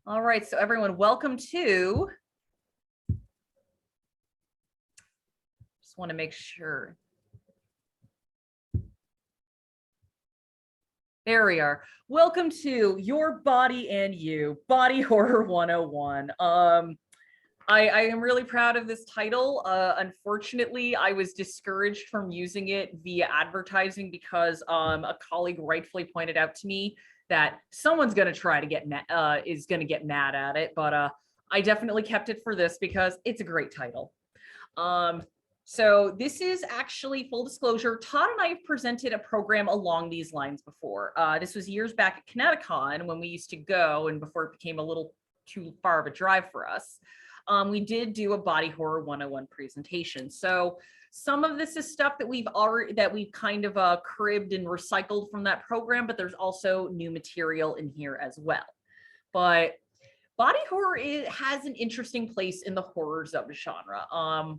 All right, so everyone, welcome to, just want to make sure. There we are. Welcome to Your Body and You, Body Horror 101. I am really proud of this title. Unfortunately, I was discouraged from using it via advertising because a colleague rightfully pointed out to me that someone's going to try to get is going to get mad at it, but I definitely kept it for this because it's a great title. So this is actually, full disclosure, Todd and I have presented a program along these lines before. This was years back at Kineticon when we used to go, and before it became a little too far of a drive for us. We did do a Body Horror 101 presentation. So some of this is stuff that we've kind of cribbed and recycled from that program, but there's also new material in here as well. But body horror has an interesting place in the horror subgenre.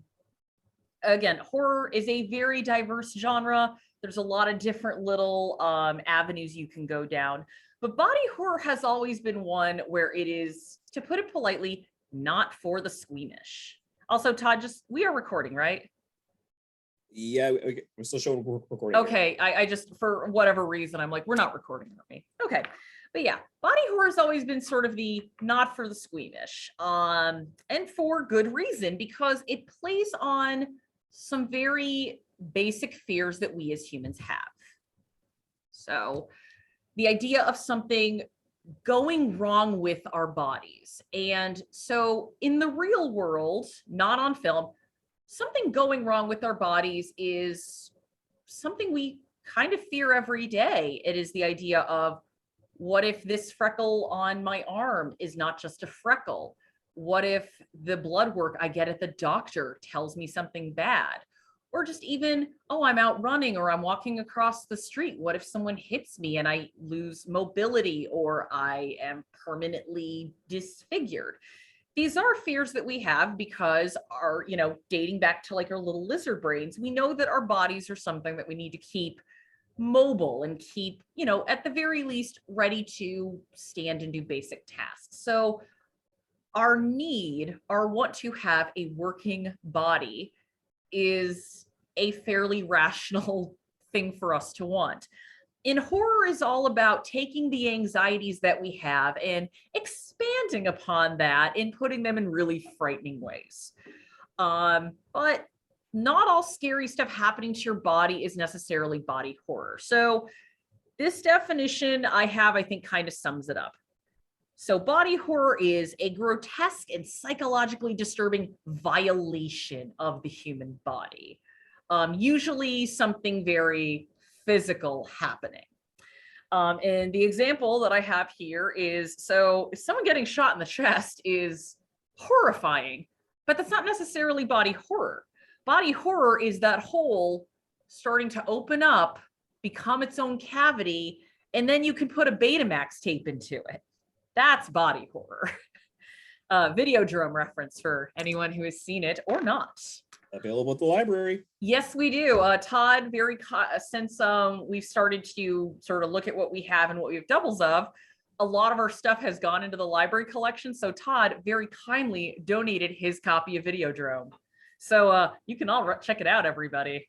Again, horror is a very diverse genre. There's a lot of different little avenues you can go down. But body horror has always been one where it is, to put it politely, not for the squeamish. Also, Todd, we are recording, right? Yeah, we're still showing recording. Okay, I just, for whatever reason, I'm like, we're not recording, are we? Okay. But yeah, body horror has always been sort of the not for the squeamish. And for good reason, because it plays on some very basic fears that we as humans have. So the idea of something going wrong with our bodies. And so in the real world, not on film, something going wrong with our bodies is something we kind of fear every day. It is the idea of, what if this freckle on my arm is not just a freckle? What if the blood work I get at the doctor tells me something bad? Or just even, oh, I'm out running or I'm walking across the street. What if someone hits me and I lose mobility or I am permanently disfigured? These are fears that we have because our, dating back to like our little lizard brains, we know that our bodies are something that we need to keep mobile and keep, at the very least, ready to stand and do basic tasks. So our want to have a working body is a fairly rational thing for us to want. In horror is all about taking the anxieties that we have and expanding upon that and putting them in really frightening ways. But not all scary stuff happening to your body is necessarily body horror. So this definition I think kind of sums it up. So body horror is a grotesque and psychologically disturbing violation of the human body. Usually something very physical happening. And the example that I have here is, so someone getting shot in the chest is horrifying, but that's not necessarily body horror. Body horror is that hole starting to open up, become its own cavity, and then you can put a Betamax tape into it. That's body horror. Videodrome reference for anyone who has seen it or not. Available at the library. Yes, we do. Todd, since we've started to sort of look at what we have and what we have doubles of, a lot of our stuff has gone into the library collection. So Todd very kindly donated his copy of Videodrome. So you can all check it out, everybody.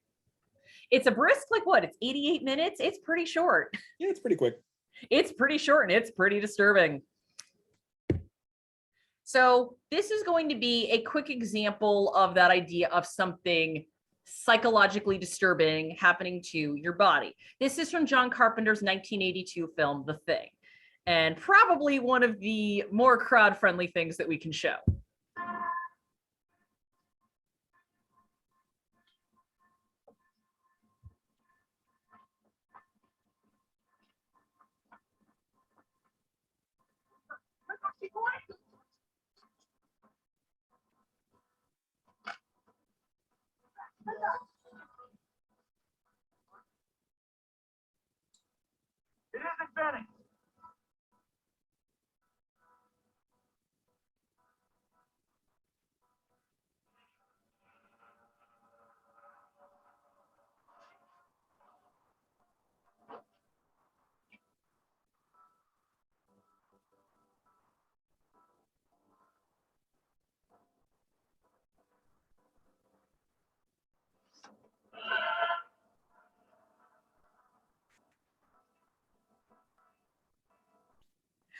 It's a brisk, it's 88 minutes? It's pretty short. Yeah, it's pretty quick. It's pretty short and it's pretty disturbing. So this is going to be a quick example of that idea of something psychologically disturbing happening to your body. This is from John Carpenter's 1982 film, The Thing, and probably one of the more crowd-friendly things that we can show. It isn't Benny.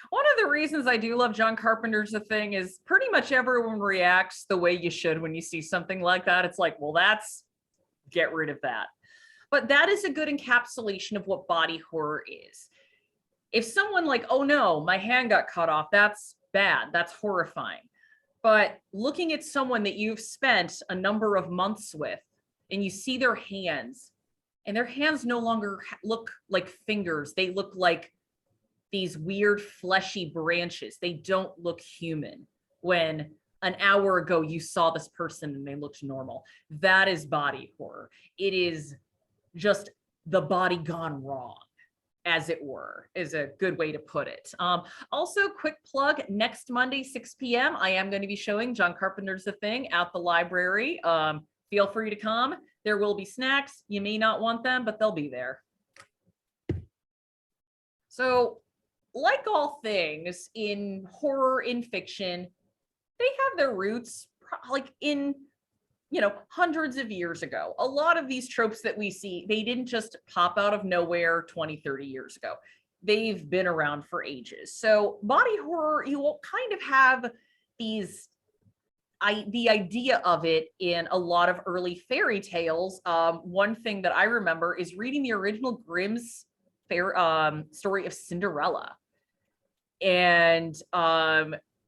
One of the reasons I do love John Carpenter's The Thing is pretty much everyone reacts the way you should when you see something like that. It's like, well, get rid of that. But that is a good encapsulation of what body horror is. If someone like, oh no, my hand got cut off, that's bad, that's horrifying. But looking at someone that you've spent a number of months with and you see their hands, and their hands no longer look like fingers, they look like these weird fleshy branches. They don't look human when an hour ago you saw this person and they looked normal. That is body horror. It is just the body gone wrong, as it were, is a good way to put it. Also, quick plug, next Monday, 6 p.m., I am going to be showing John Carpenter's The Thing at the library. Feel free to come. There will be snacks. You may not want them, but they'll be there. So, like all things in horror, in fiction, they have their roots like in, hundreds of years ago. A lot of these tropes that we see, they didn't just pop out of nowhere 20, 30 years ago. They've been around for ages. So body horror, you will kind of have the idea of it in a lot of early fairy tales. One thing that I remember is reading the original Grimm's story of Cinderella. And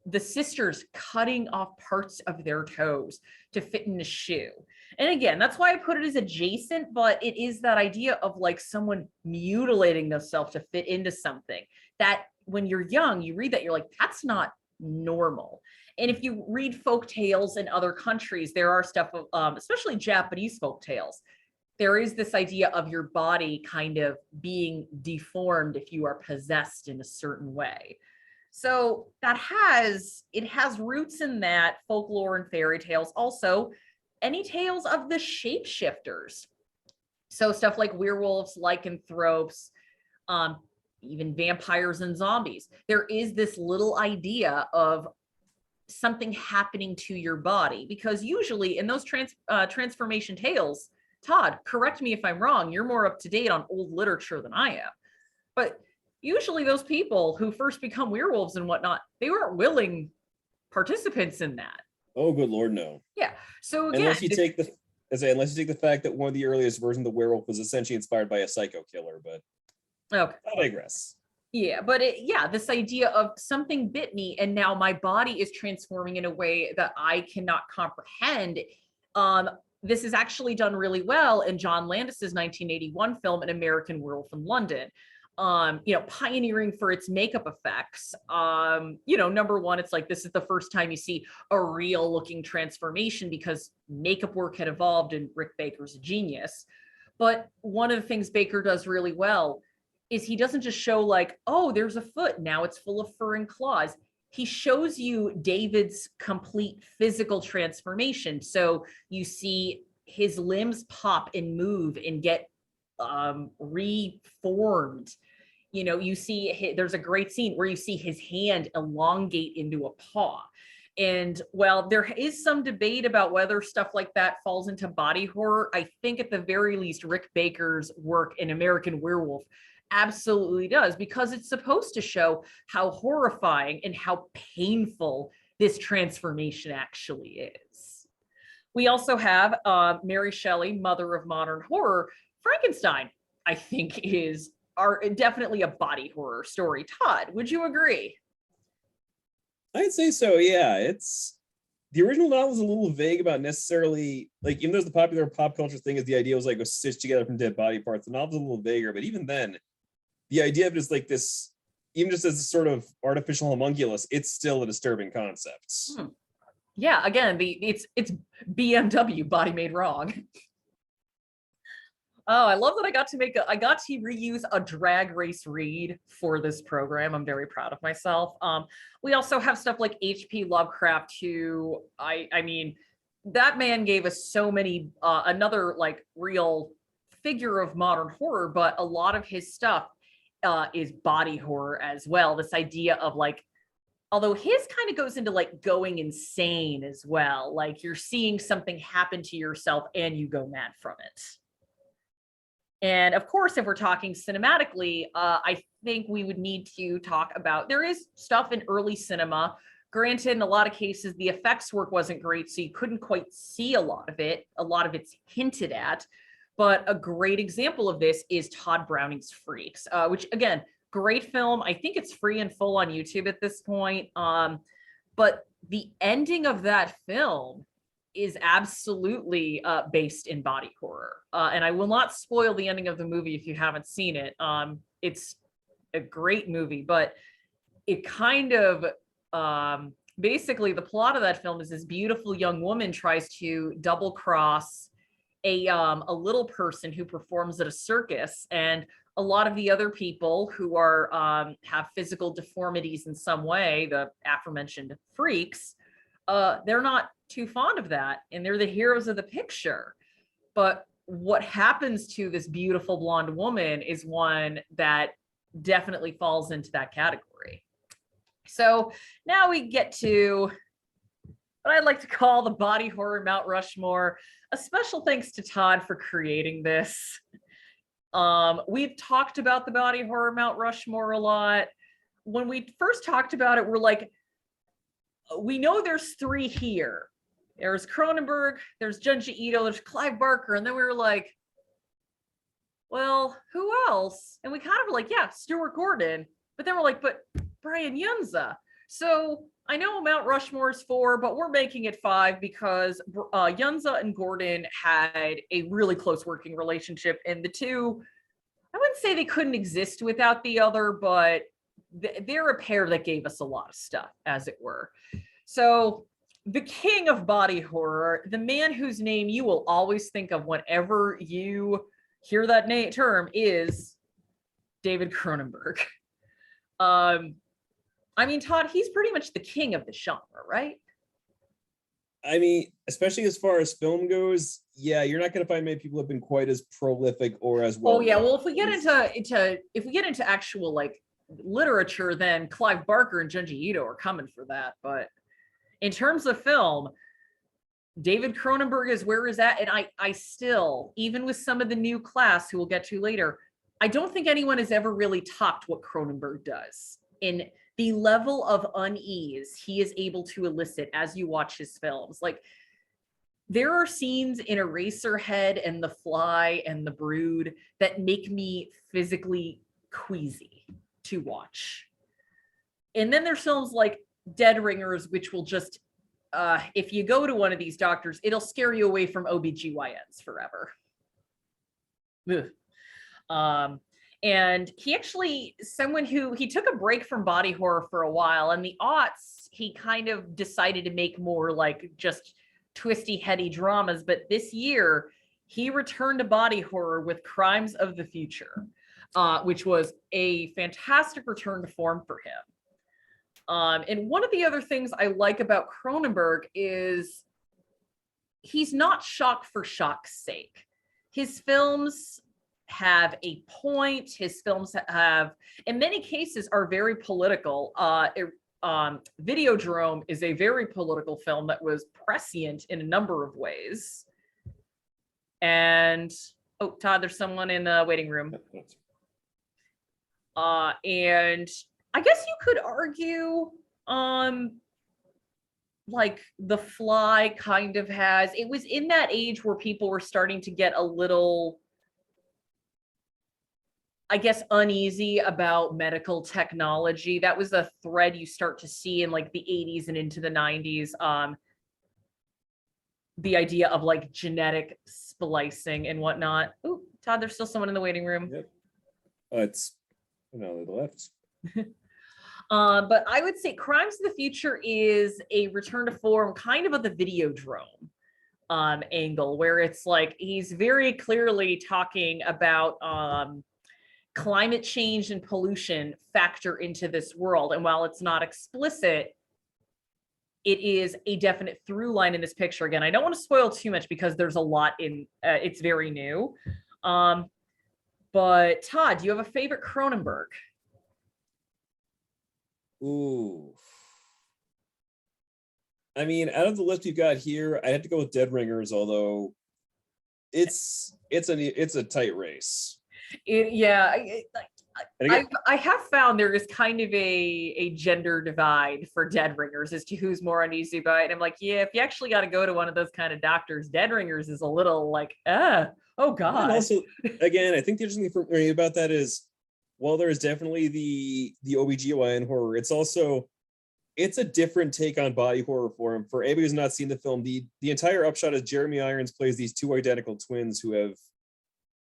the sisters cutting off parts of their toes to fit in a shoe. And again, that's why I put it as adjacent, but it is that idea of like someone mutilating themselves to fit into something that when you're young, you read that, you're like, that's not normal. And if you read folk tales in other countries, there are stuff, especially Japanese folk tales, there is this idea of your body kind of being deformed if you are possessed in a certain way. So it has roots in that folklore and fairy tales. Also, any tales of the shapeshifters. So stuff like werewolves, lycanthropes, even vampires and zombies. There is this little idea of something happening to your body, because usually in those transformation tales, Todd, correct me if I'm wrong, you're more up to date on old literature than I am, but usually those people who first become werewolves and whatnot, they weren't willing participants in that. Oh, good Lord, no. Yeah. So again, unless you take the fact that one of the earliest versions of the werewolf was essentially inspired by a psycho killer, but okay. I digress. Yeah, but this idea of something bit me and now my body is transforming in a way that I cannot comprehend. This is actually done really well in John Landis's 1981 film, An American Werewolf in London. Pioneering for its makeup effects. Number one, it's like, this is the first time you see a real looking transformation because makeup work had evolved and Rick Baker's a genius. But one of the things Baker does really well is he doesn't just show like, oh, there's a foot, now it's full of fur and claws. He shows you David's complete physical transformation. So you see his limbs pop and move and get reformed. You see there's a great scene where you see his hand elongate into a paw. And while there is some debate about whether stuff like that falls into body horror, I think at the very least Rick Baker's work in American Werewolf absolutely does, because it's supposed to show how horrifying and how painful this transformation actually is. We also have Mary Shelley, mother of modern horror. Frankenstein, I think, is definitely a body horror story. Todd, would you agree? I'd say so, yeah. It's the original novel is a little vague about necessarily, like, even though the popular pop culture thing is the idea was like was stitched together from dead body parts, the novel's a little vaguer, but even then, the idea of just like this, even just as a sort of artificial homunculus, it's still a disturbing concept. Yeah, again, it's BMW, body made wrong. Oh, I love that I got to reuse a drag race read for this program. I'm very proud of myself. We also have stuff like H.P. Lovecraft, who I mean, that man gave us so many, another like real figure of modern horror, but a lot of his stuff is body horror as well. This idea of like, although his kind of goes into like going insane as well. Like you're seeing something happen to yourself and you go mad from it. And of course, if we're talking cinematically, I think we would need to talk about, there is stuff in early cinema. Granted, in a lot of cases, the effects work wasn't great, so you couldn't quite see a lot of it. A lot of it's hinted at. But a great example of this is Todd Browning's Freaks, which again, great film. I think it's free and full on YouTube at this point. But the ending of that film is absolutely based in body horror. And I will not spoil the ending of the movie if you haven't seen it. It's a great movie, but it kind of basically the plot of that film is this beautiful young woman tries to double cross a little person who performs at a circus, and a lot of the other people who are have physical deformities in some way, the aforementioned freaks, they're not too fond of that, and they're the heroes of the picture. But what happens to this beautiful blonde woman is one that definitely falls into that category. So now we get to what I'd like to call the body horror Mount Rushmore. A special thanks to Todd for creating this. We've talked about the body horror Mount Rushmore a lot. When we first talked about it, we're like, we know there's 3 here. There's Cronenberg, there's Junji Ito, there's Clive Barker, and then we were like, well, who else? And we kind of were like, yeah, Stuart Gordon. But then we're like, but Brian Yunza. So I know Mount Rushmore is 4, but we're making it 5 because Yunza and Gordon had a really close working relationship, and the two, I wouldn't say they couldn't exist without the other, but they're a pair that gave us a lot of stuff, as it were. So the king of body horror, the man whose name you will always think of whenever you hear that term, is David Cronenberg. I mean, Todd, he's pretty much the king of the genre, right? I mean, especially as far as film goes, yeah, you're not going to find many people who have been quite as prolific or as well. Oh yeah, well, if we get into actual like literature, then Clive Barker and Junji Ito are coming for that. But in terms of film, David Cronenberg is where is that, and I still, even with some of the new class who we'll get to later, I don't think anyone has ever really topped what Cronenberg does in the level of unease he is able to elicit as you watch his films. Like, there are scenes in Eraserhead and The Fly and The Brood that make me physically queasy to watch. And then there's films like Dead Ringers, which will just, if you go to one of these doctors, it'll scare you away from OBGYNs forever. And he actually, he took a break from body horror for a while. In the aughts, he kind of decided to make more like just twisty, heady dramas. But this year, he returned to body horror with Crimes of the Future, which was a fantastic return to form for him. And one of the other things I like about Cronenberg is he's not shock for shock's sake. His films have a point. His films have, in many cases, are very political. Videodrome is a very political film that was prescient in a number of ways. And, oh, Todd, there's someone in the waiting room. And I guess you could argue, like The Fly kind of has, it was in that age where people were starting to get a little, I guess, uneasy about medical technology. That was a thread you start to see in like the 80s and into the 90s. The idea of like genetic splicing and whatnot. Oh, Todd, there's still someone in the waiting room. Yep. It's, the left. But I would say Crimes of the Future is a return to form, kind of the Videodrome angle, where it's like he's very clearly talking about climate change and pollution factor into this world. And while it's not explicit, it is a definite through line in this picture. Again, I don't want to spoil too much because there's a lot in, it's very new. But Todd, do you have a favorite Cronenberg? Ooh. I mean, out of the list you've got here, I have to go with Dead Ringers, although it's a tight race. Yeah, And again, I have found there is kind of a gender divide for dead ringers as to who's more uneasy by it. And I'm like, yeah, if you actually got to go to one of those kind of doctors, dead ringers is a little like, oh and God. also, again, I think the interesting thing for me about that is, while there is definitely the OBGYN horror, it's a different take on body horror form. For anybody who's not seen the film, the entire upshot is Jeremy Irons plays these two identical twins who have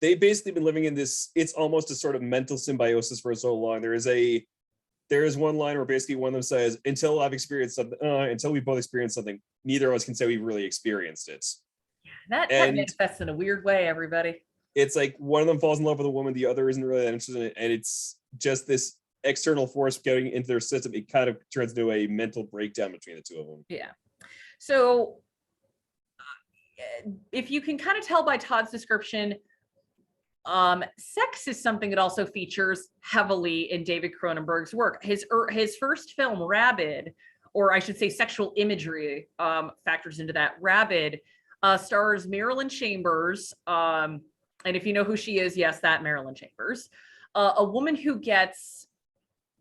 they've basically been living in this, it's almost a sort of mental symbiosis for so long. There is one line where basically one of them says, until I've experienced something, until we both experienced something, neither of us can say we've really experienced it. That manifests in a weird way, everybody. It's like one of them falls in love with a woman, the other isn't really that interested in it, and it's just this external force getting into their system. It kind of turns into a mental breakdown between the two of them. Yeah. So if you can kind of tell by Todd's description, sex is something that also features heavily in David Cronenberg's work. His first film, Rabid, or I should say sexual imagery, factors into that. Rabid stars Marilyn Chambers. And if you know who she is, yes, that Marilyn Chambers, a woman who gets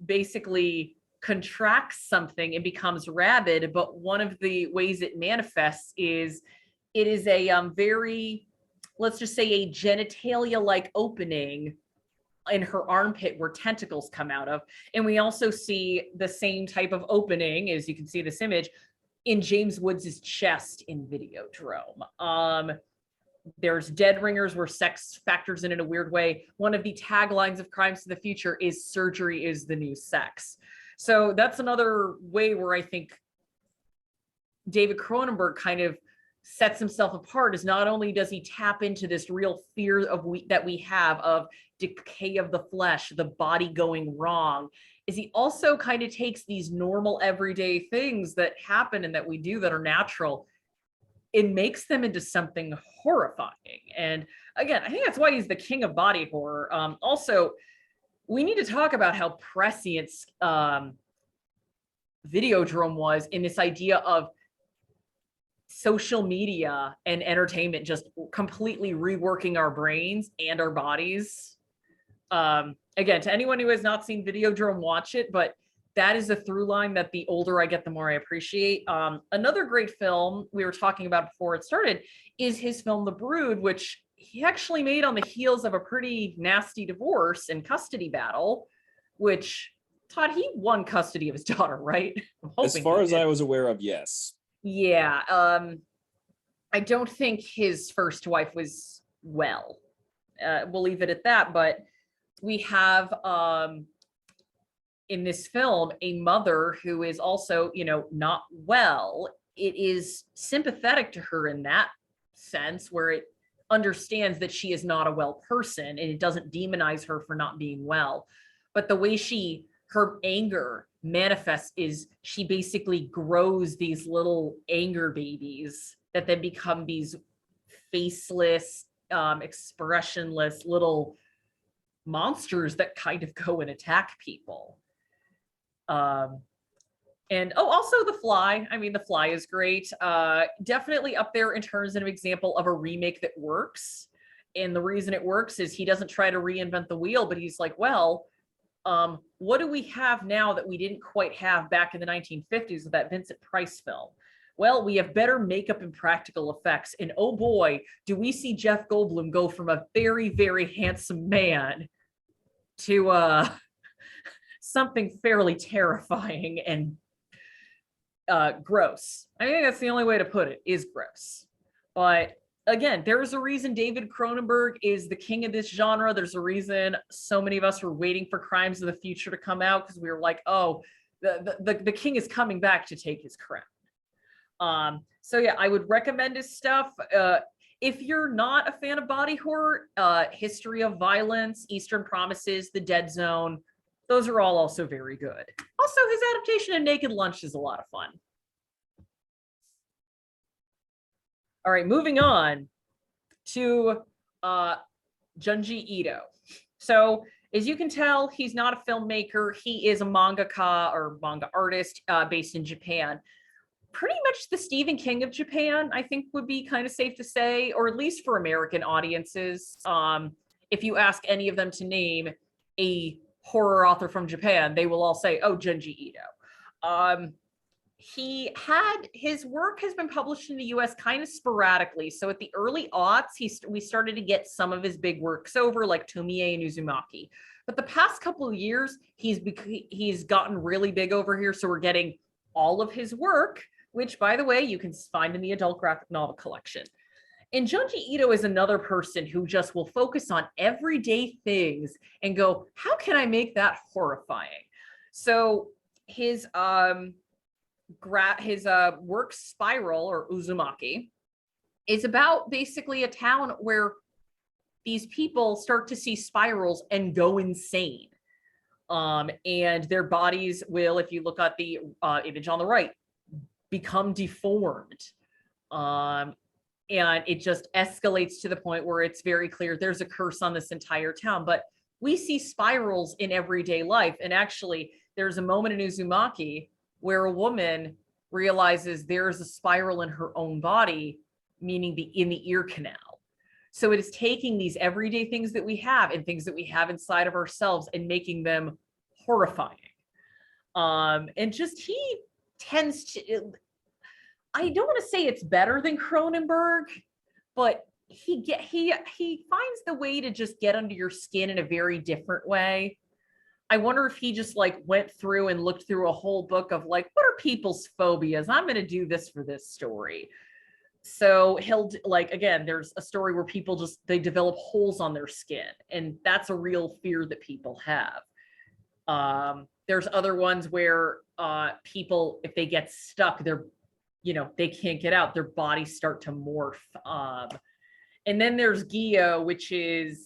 basically contracts something and becomes rabid. But one of the ways it manifests is it is a very, let's just say, a genitalia-like opening in her armpit where tentacles come out of. And we also see the same type of opening, as you can see this image, in James Woods' chest in Videodrome. There's dead ringers where sex factors in a weird way. One of the taglines of Crimes of the Future is surgery is the new sex. So that's another way where I think David Cronenberg kind of sets himself apart, is not only does he tap into this real fear that we have of decay of the flesh, the body going wrong, is he also kind of takes these normal everyday things that happen and that we do that are natural, it makes them into something horrifying. And again, I think that's why he's the king of body horror. Also, we need to talk about how prescient Videodrome was in this idea of social media and entertainment just completely reworking our brains and our bodies. Again, to anyone who has not seen Videodrome, watch it, but that is a through line that the older I get, the more I appreciate. Another great film we were talking about before it started is his film, The Brood, which he actually made on the heels of a pretty nasty divorce and custody battle, which, Todd, he won custody of his daughter, right? As far as I was aware of, yes. Yeah. I don't think his first wife was well. We'll leave it at that. But we have in this film a mother who is also, not well. It is sympathetic to her in that sense, where it understands that she is not a well person and it doesn't demonize her for not being well. But the way her anger manifests is she basically grows these little anger babies that then become these faceless, expressionless little monsters that kind of go and attack people. And also The Fly. I mean, The Fly is great. Definitely up there in terms of an example of a remake that works. And the reason it works is he doesn't try to reinvent the wheel, but he's like, well, what do we have now that we didn't quite have back in the 1950s with that Vincent Price film? Well, we have better makeup and practical effects. And oh boy, do we see Jeff Goldblum go from a very, very handsome man to something fairly terrifying and gross. I think that's the only way to put it, is gross. But again, there's a reason David Cronenberg is the king of this genre. There's a reason so many of us were waiting for Crimes of the Future to come out, because we were like, oh, the king is coming back to take his crown. So yeah, I would recommend his stuff. If you're not a fan of body horror, History of Violence, Eastern Promises, The Dead Zone, those are all also very good. Also, his adaptation of Naked Lunch is a lot of fun. All right, moving on to Junji Ito. So as you can tell, he's not a filmmaker. He is a mangaka or manga artist based in Japan. pretty much the Stephen King of Japan, I think would be kind of safe to say, or at least for American audiences. If you ask any of them to name a horror author from Japan, they will all say, oh, Junji Ito. His work has been published in the US kind of sporadically. So at the early aughts, we started to get some of his big works over, like Tomie and Uzumaki. But the past couple of years, he's gotten really big over here. So we're getting all of his work, which, by the way, you can find in the adult graphic novel collection. And Junji Ito is another person who just will focus on everyday things and go, how can I make that horrifying? So his work Spiral, or Uzumaki, is about basically a town where these people start to see spirals and go insane. And their bodies will, if you look at the image on the right, become deformed. And it just escalates to the point where it's very clear there's a curse on this entire town. But we see spirals in everyday life. And actually, there's a moment in Uzumaki where a woman realizes there's a spiral in her own body, meaning in the ear canal. So it is taking these everyday things that we have and things that we have inside of ourselves and making them horrifying. And just he tends to, I don't want to say it's better than Cronenberg, but he finds the way to just get under your skin in a very different way. I wonder if he just like went through and looked through a whole book of like, what are people's phobias? I'm going to do this for this story. So he'll like, again, there's a story where people they develop holes on their skin, and that's a real fear that people have. There's other ones where people, if they get stuck, they can't get out, their bodies start to morph. And then there's Gyo, which is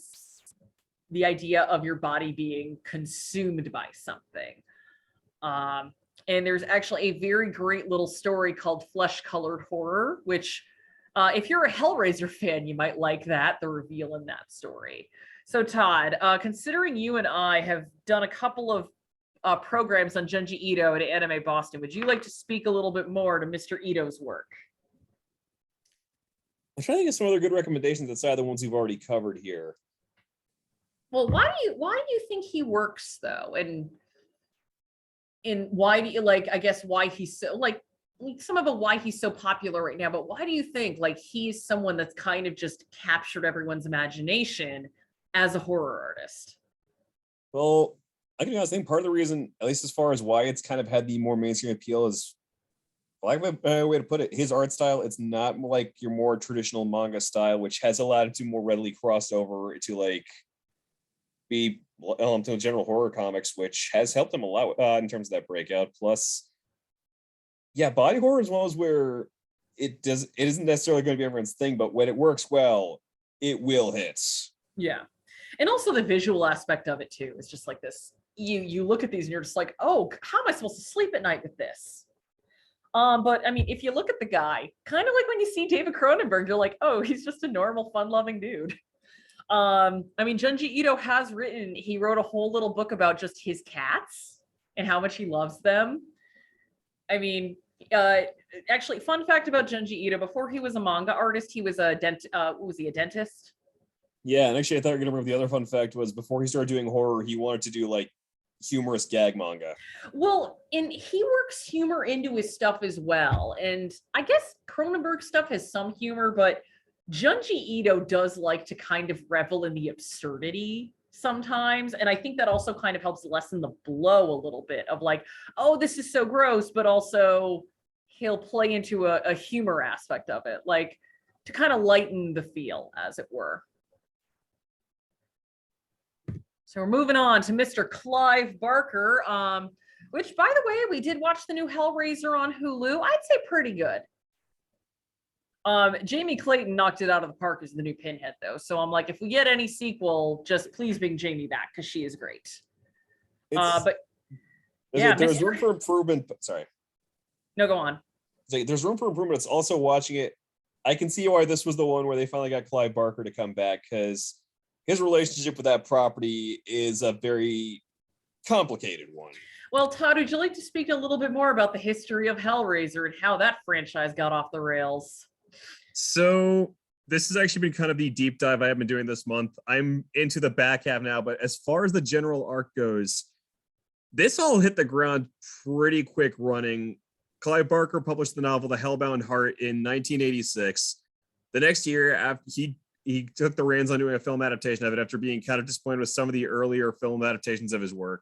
the idea of your body being consumed by something. And there's actually a very great little story called Flesh Colored Horror, which if you're a Hellraiser fan, you might like that, the reveal in that story. So Todd, considering you and I have done a couple of programs on Junji Ito at Anime Boston, would you like to speak a little bit more to Mr. Ito's work? I'm trying to get some other good recommendations outside the ones we've already covered here. Well, why do you think he works though? And why do you like, I guess why he's so like some of it, why he's so popular right now, but why do you think like he's someone that's kind of just captured everyone's imagination as a horror artist? Well, I can be honest, I think part of the reason, at least as far as why it's kind of had the more mainstream appeal, is, for lack of a way to put it, his art style. It's not like your more traditional manga style, which has allowed it to more readily cross over to like be to general horror comics, which has helped him a lot in terms of that breakout. Plus, yeah, body horror is one of those where it isn't necessarily going to be everyone's thing, but when it works well, it will hit. Yeah. And also the visual aspect of it too. It's just like this. You look at these and you're just like, oh, how am I supposed to sleep at night with this? But I mean, if you look at the guy, kind of like when you see David Cronenberg, you're like, oh, he's just a normal, fun-loving dude. I mean, Junji Ito he wrote a whole little book about just his cats and how much he loves them. I mean, actually, fun fact about Junji Ito, before he was a manga artist, he was a was he a dentist? Yeah, and actually I thought you were gonna remember the other fun fact was before he started doing horror, he wanted to do like humorous gag manga. Well, and he works humor into his stuff as well. And I guess Cronenberg stuff has some humor, but Junji Ito does like to kind of revel in the absurdity sometimes. And I think that also kind of helps lessen the blow a little bit of like, oh, this is so gross, but also he'll play into a humor aspect of it, like to kind of lighten the feel, as it were. So we're moving on to Mr. Clive Barker, which, by the way, we did watch the new Hellraiser on Hulu. I'd say pretty good. Jamie Clayton knocked it out of the park as the new Pinhead, though. So I'm like, if we get any sequel, just please bring Jamie back because she is great. But yeah, there's room for improvement. Sorry. No, go on. There's room for improvement. It's also watching it. I can see why this was the one where they finally got Clive Barker to come back, because his relationship with that property is a very complicated one. Well, Todd, would you like to speak a little bit more about the history of Hellraiser and how that franchise got off the rails? So this has actually been kind of the deep dive I have been doing this month. I'm into the back half now, but as far as the general arc goes, this all hit the ground pretty quick running. Clive Barker published the novel The Hellbound Heart in 1986. The next year, after he took the reins on doing a film adaptation of it after being kind of disappointed with some of the earlier film adaptations of his work.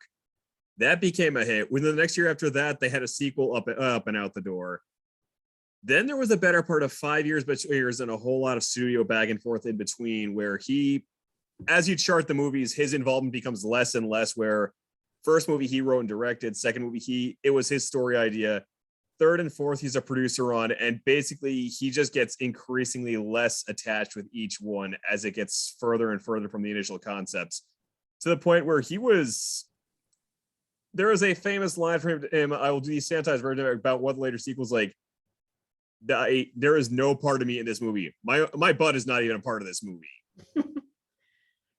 That became a hit. Within the next year after that, they had a sequel up and out the door. Then there was a better part of 5 years, but 2 years, and a whole lot of studio back and forth in between, where he, as you chart the movies, his involvement becomes less and less, where first movie he wrote and directed, second movie it was his story idea, third and fourth he's a producer on, and basically he just gets increasingly less attached with each one as it gets further and further from the initial concepts, to the point where there is a famous line from him, I will do the sanitized version about what the later sequels like. There is no part of me in this movie. My butt is not even a part of this movie.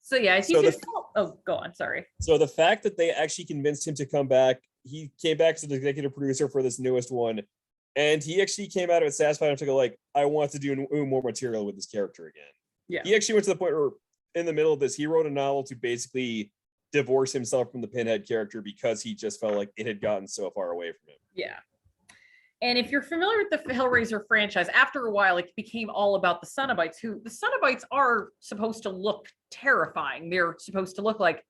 So yeah, if you could oh, go on, sorry. So the fact that they actually convinced him to come back, he came back as an executive producer for this newest one, and he actually came out of it satisfied enough to go like, I want to do more material with this character again. Yeah. He actually went to the point where in the middle of this, he wrote a novel to basically divorce himself from the Pinhead character because he just felt like it had gotten so far away from him. Yeah. And if you're familiar with the Hellraiser franchise, after a while, it became all about the Cenobites, who the Cenobites are supposed to look terrifying. They're supposed to look like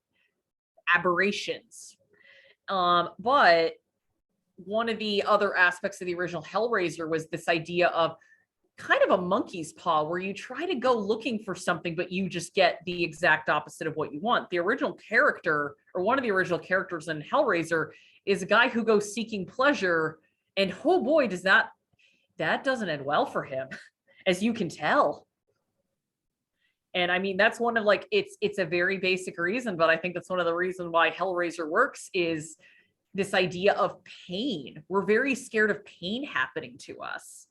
aberrations. But one of the other aspects of the original Hellraiser was this idea of kind of a monkey's paw, where you try to go looking for something, but you just get the exact opposite of what you want. The original character, or one of the original characters in Hellraiser, is a guy who goes seeking pleasure. And oh boy, that doesn't end well for him, as you can tell. And I mean, that's one of like, it's a very basic reason, but I think that's one of the reasons why Hellraiser works is this idea of pain. We're very scared of pain happening to us.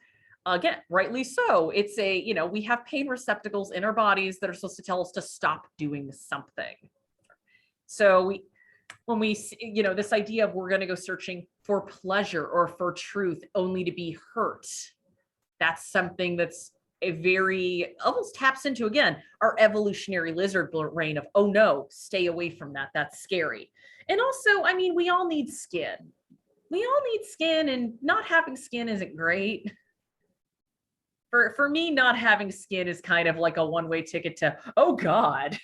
Again, rightly so. It's we have pain receptacles in our bodies that are supposed to tell us to stop doing something. So when we this idea of we're going to go searching for pleasure or for truth only to be hurt, that's something that's a very almost taps into, again, our evolutionary lizard brain of, oh no, stay away from that, that's scary. And also, I mean, we all need skin, and not having skin isn't great. For me, not having skin is kind of like a one-way ticket to, oh God.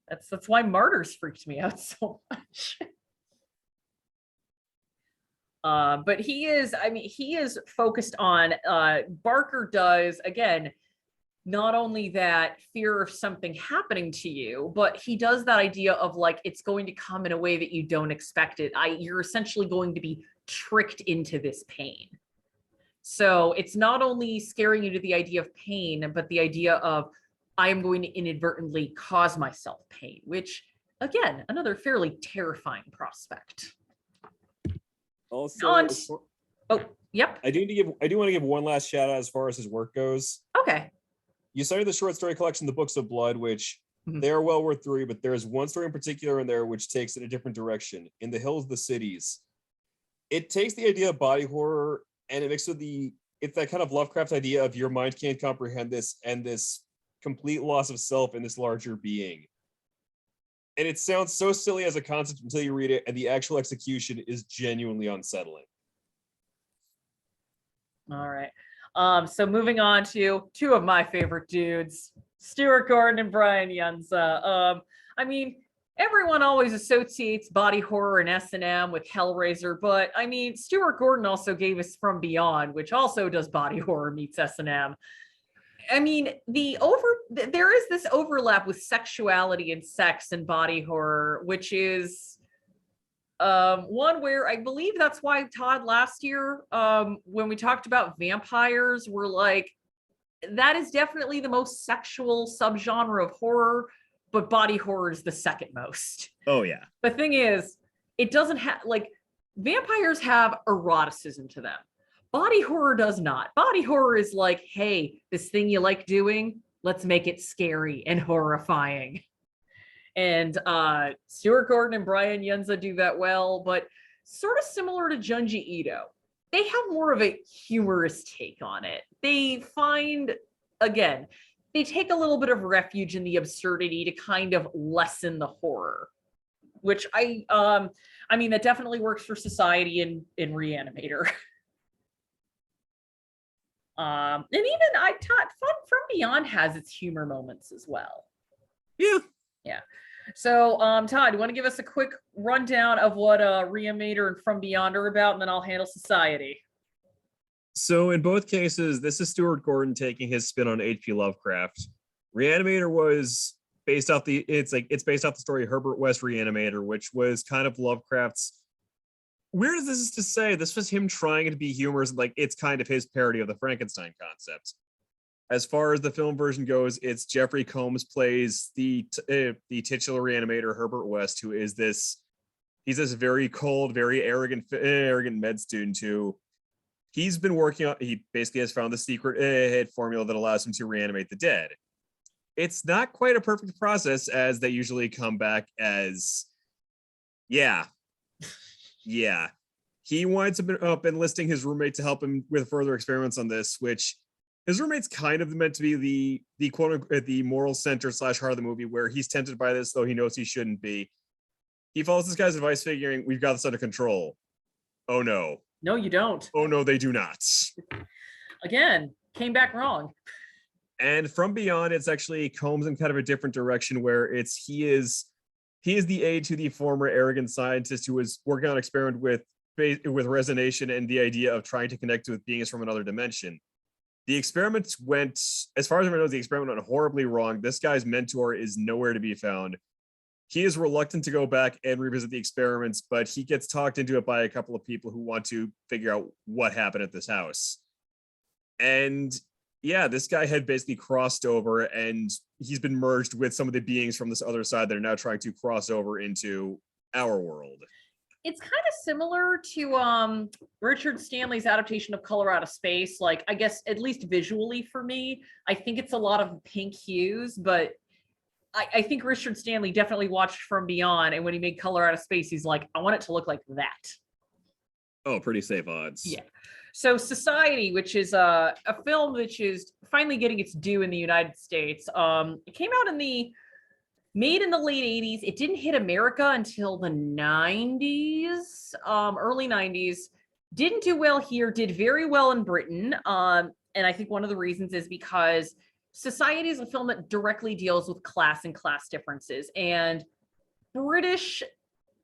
That's why Martyrs freaked me out so much. But he is focused on, Barker does, again, not only that fear of something happening to you, but he does that idea of like, it's going to come in a way that you don't expect it. You're essentially going to be tricked into this pain. So it's not only scaring you to the idea of pain, but the idea of, I am going to inadvertently cause myself pain, which, again, another fairly terrifying prospect. Also, yep. I do want to give one last shout out as far as his work goes. Okay. You cited the short story collection, The Books of Blood, which they are well worth reading, but there's one story in particular in there which takes it a different direction. In the Hills, the Cities. It takes the idea of body horror and it mixes with it's that kind of Lovecraft idea of your mind can't comprehend this and this complete loss of self in this larger being. And it sounds so silly as a concept until you read it, and the actual execution is genuinely unsettling. All right. So moving on to two of my favorite dudes, Stuart Gordon and Brian Yunza. I mean, everyone always associates body horror and S&M with Hellraiser, but I mean, Stuart Gordon also gave us From Beyond, which also does body horror meets S&M. I mean, there is this overlap with sexuality and sex and body horror, which is one where I believe that's why, Todd, last year, when we talked about vampires, we're like, that is definitely the most sexual subgenre of horror, but body horror is the second most. Oh, yeah. The thing is, it doesn't have, like, vampires have eroticism to them. Body horror does not. Body horror is like, hey, this thing you like doing, let's make it scary and horrifying. And Stuart Gordon and Brian Yenza do that well, but sort of similar to Junji Ito. They have more of a humorous take on it. They find, again, they take a little bit of refuge in the absurdity to kind of lessen the horror, which I mean, that definitely works for Society in Reanimator. And even I taught Fun From Beyond has its humor moments as well. Yeah. Yeah. So, Todd, you want to give us a quick rundown of what Reanimator and From Beyond are about, and then I'll handle Society. So in both cases, this is Stuart Gordon taking his spin on H.P. Lovecraft. Reanimator was based off it's based off the story Herbert West Reanimator, which was kind of Lovecraft's. Weird as this is to say, this was him trying to be humorous, like it's kind of his parody of the Frankenstein concept. As far as the film version goes, it's Jeffrey Combs plays the titular reanimator Herbert West, who is he's this very cold, very arrogant med student who he's been working on. He basically has found the secret formula that allows him to reanimate the dead. It's not quite a perfect process, as they usually come back as, yeah. He winds up enlisting his roommate to help him with further experiments on this, which his roommate's kind of meant to be the quote unquote the moral center / heart of the movie, where he's tempted by this, though he knows he shouldn't be. He follows this guy's advice, figuring we've got this under control. Oh no. No, you don't. Oh no, they do not. Again, came back wrong. And From Beyond, it's actually Combs in kind of a different direction, where he is the aide to the former arrogant scientist who was working on an experiment with resonation and the idea of trying to connect with beings from another dimension. The experiment went, as far as I know, the experiment went horribly wrong. This guy's mentor is nowhere to be found. He is reluctant to go back and revisit the experiments, but he gets talked into it by a couple of people who want to figure out what happened at this house. And yeah, this guy had basically crossed over, and he's been merged with some of the beings from this other side that are now trying to cross over into our world. It's kind of similar to Richard Stanley's adaptation of Color Out of Space. Like, I guess, at least visually for me, I think it's a lot of pink hues, but I think Richard Stanley definitely watched From Beyond, and when he made Color Out of Space, he's like, I want it to look like that. Oh, pretty safe odds. Yeah. So Society, which is a film which is finally getting its due in the United States. It came out made in the late 80s. It didn't hit America until the 90s, early 90s. Didn't do well here, did very well in Britain. And I think one of the reasons is because Society is a film that directly deals with class and class differences. And British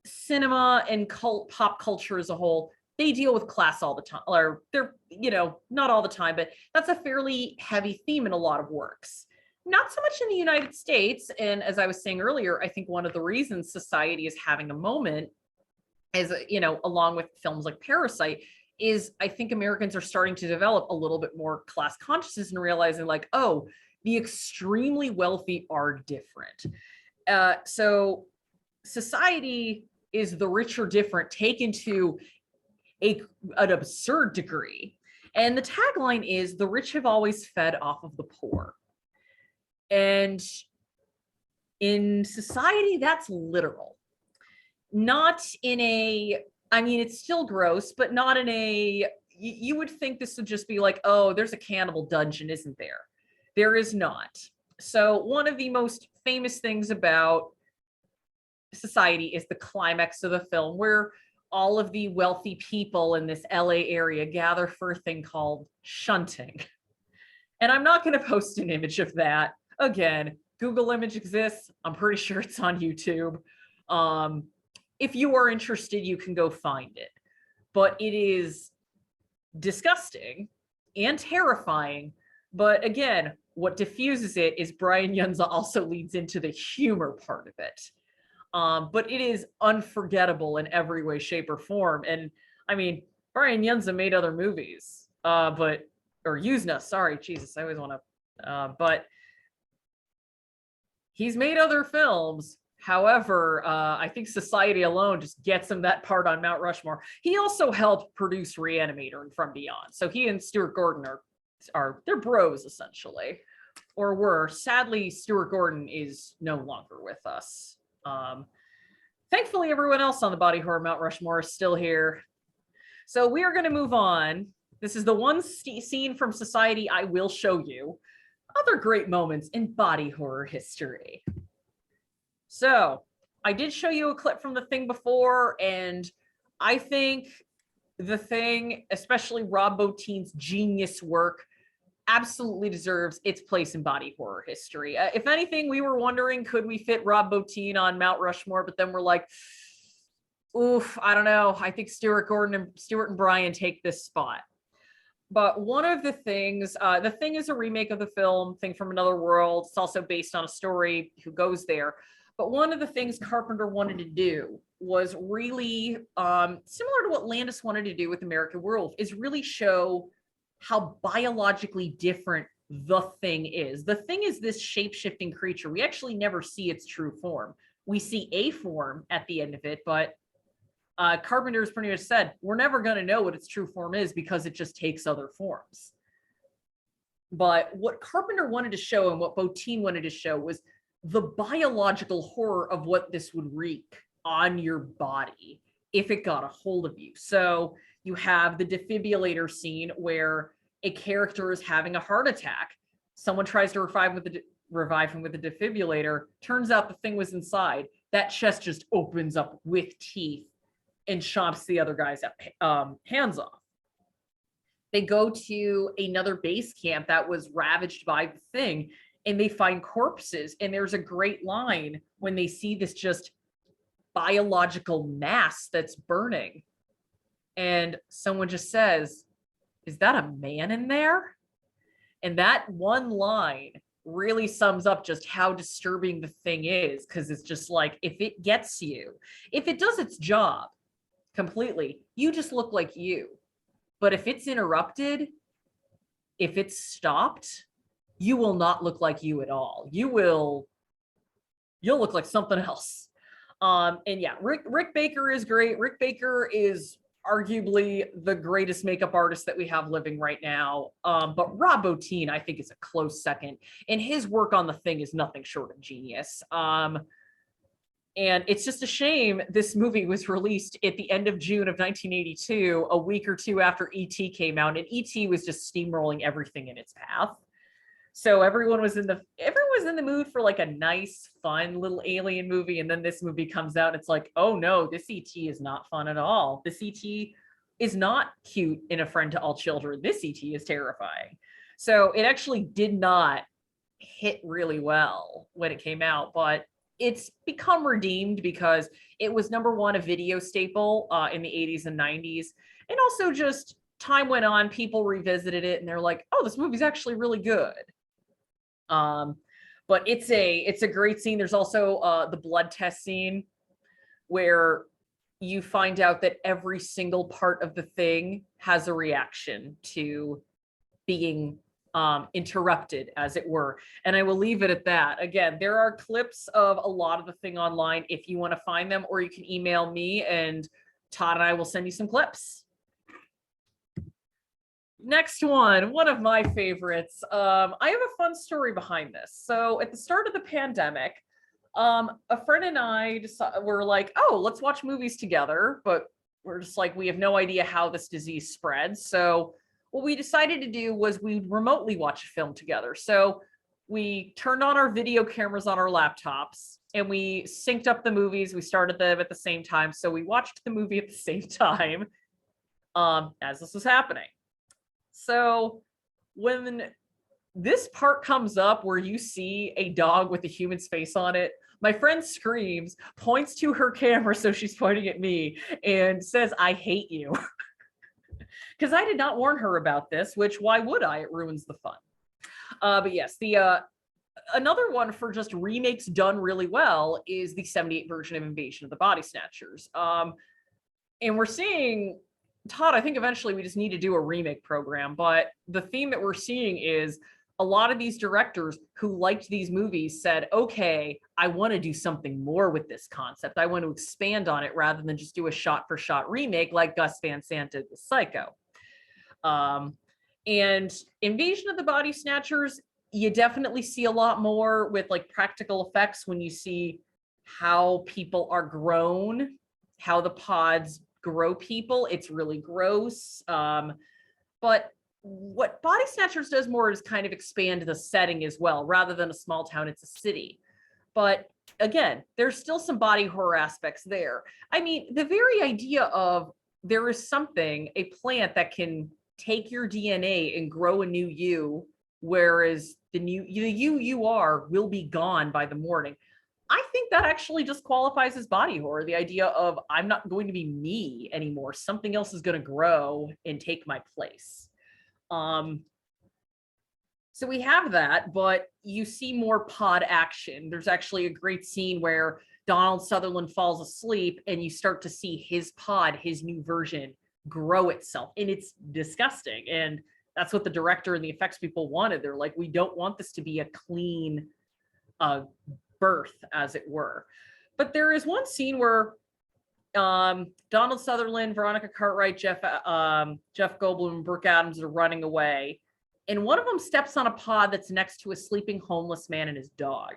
cinema and pop culture as a whole, they deal with class all the time, or they're, not all the time, but that's a fairly heavy theme in a lot of works. Not so much in the United States. And as I was saying earlier, I think one of the reasons Society is having a moment is, along with films like Parasite, is I think Americans are starting to develop a little bit more class consciousness and realizing like, oh, the extremely wealthy are different. So Society is the rich or different taken to an absurd degree. And the tagline is, the rich have always fed off of the poor. And in Society, that's literal. Not in it's still gross, but not in you would think this would just be like, oh, there's a cannibal dungeon, isn't there? There is not. So one of the most famous things about Society is the climax of the film, where all of the wealthy people in this LA area gather for a thing called shunting. And I'm not going to post an image of that. Again, Google image exists. I'm pretty sure it's on YouTube. If you are interested, you can go find it. But it is disgusting and terrifying. But again, what diffuses it is Brian Yenza also leads into the humor part of it. But it is unforgettable in every way, shape, or form. And I mean, Brian Yenza made other movies, or Yuzna, sorry, Jesus, I always want to, but he's made other films. However, I think Society alone just gets him that part on Mount Rushmore. He also helped produce Reanimator and From Beyond. So he and Stuart Gordon they're bros essentially, or were. Sadly, Stuart Gordon is no longer with us. Thankfully, everyone else on the Body Horror Mount Rushmore is still here. So we are going to move on. This is the one scene from Society I will show you. Other great moments in body horror history. So I did show you a clip from The Thing before, and I think The Thing, especially Rob Bottin's genius work, absolutely deserves its place in body horror history. If anything, we were wondering, could we fit Rob Bottin on Mount Rushmore? But then we're like, oof, I don't know. I think Stuart and Brian take this spot. But one of the things, The Thing is a remake of the film Thing from Another World. It's also based on a story, Who Goes There. But one of the things Carpenter wanted to do was really similar to what Landis wanted to do with American Werewolf, is really show how biologically different the Thing is. The Thing is this shape-shifting creature. We actually never see its true form. We see a form at the end of it, but Carpenter's pretty much said, we're never going to know what its true form is because it just takes other forms. But what Carpenter wanted to show and what Bottin wanted to show was the biological horror of what this would wreak on your body if it got a hold of you. So you have the defibrillator scene where a character is having a heart attack. Someone tries to revive him with a defibrillator. Turns out the Thing was inside. That chest just opens up with teeth and chomps the other guy's hands off. They go to another base camp that was ravaged by the Thing, and they find corpses. And there's a great line when they see this just biological mass that's burning. And someone just says, is that a man in there? And that one line really sums up just how disturbing the Thing is, because it's just like, if it gets you, if it does its job completely, you just look like you. But if it's interrupted, if it's stopped, you will not look like you at all. You'll look like something else. And yeah, Rick Baker is great. Rick Baker is arguably the greatest makeup artist that we have living right now. But Rob Bottin, I think, is a close second. And his work on The Thing is nothing short of genius. And it's just a shame this movie was released at the end of June of 1982, a week or two after E.T. came out, and E.T. was just steamrolling everything in its path. So everyone was in the mood for like a nice, fun little alien movie, and then this movie comes out, and it's like, oh no, this E.T. is not fun at all. This E.T. is not cute and a friend to all children. This E.T. is terrifying. So it actually did not hit really well when it came out, but it's become redeemed because it was #1 a video staple in the 80s and 90s. And also just time went on, people revisited it and they're like, oh, this movie's actually really good. But it's a great scene. There's also the blood test scene where you find out that every single part of the Thing has a reaction to being interrupted, as it were. And I will leave it at that. Again, there are clips of a lot of the Thing online if you want to find them, or you can email me and Todd and I will send you some clips. Next one of my favorites. I have a fun story behind this. So at the start of the pandemic, a friend and I were like, oh, let's watch movies together. But we're just like, we have no idea how this disease spreads. So what we decided to do was we'd remotely watch a film together. So we turned on our video cameras on our laptops and we synced up the movies. We started them at the same time. So we watched the movie at the same time as this was happening. So when this part comes up where you see a dog with a human's face on it, my friend screams, points to her camera, so she's pointing at me, and says, I hate you. Because I did not warn her about this, which why would I? It ruins the fun. But yes, another one for just remakes done really well is the 78 version of Invasion of the Body Snatchers. And we're seeing, Todd, I think eventually we just need to do a remake program, but the theme that we're seeing is a lot of these directors who liked these movies said, okay, I want to do something more with this concept. I want to expand on it rather than just do a shot-for-shot remake like Gus Van Sant did with Psycho. And Invasion of the Body Snatchers, you definitely see a lot more with like practical effects when you see how people are grown, how the pods grow people. It's really gross. But what Body Snatchers does more is kind of expand the setting as well. Rather than a small town, it's a city. But again, there's still some body horror aspects there. I mean, the very idea of there is something, a plant that can take your DNA and grow a new you, whereas the you are will be gone by the morning. I think that actually just qualifies as body horror. The idea of I'm not going to be me anymore. Something else is going to grow and take my place. So we have that, but you see more pod action. There's actually a great scene where Donald Sutherland falls asleep and you start to see his pod, his new version, grow itself. And it's disgusting. And that's what the director and the effects people wanted. They're like, we don't want this to be a clean birth, as it were. But there is one scene where Donald Sutherland, Veronica Cartwright, Jeff Goldblum, and Brooke Adams are running away. And one of them steps on a pod that's next to a sleeping homeless man and his dog.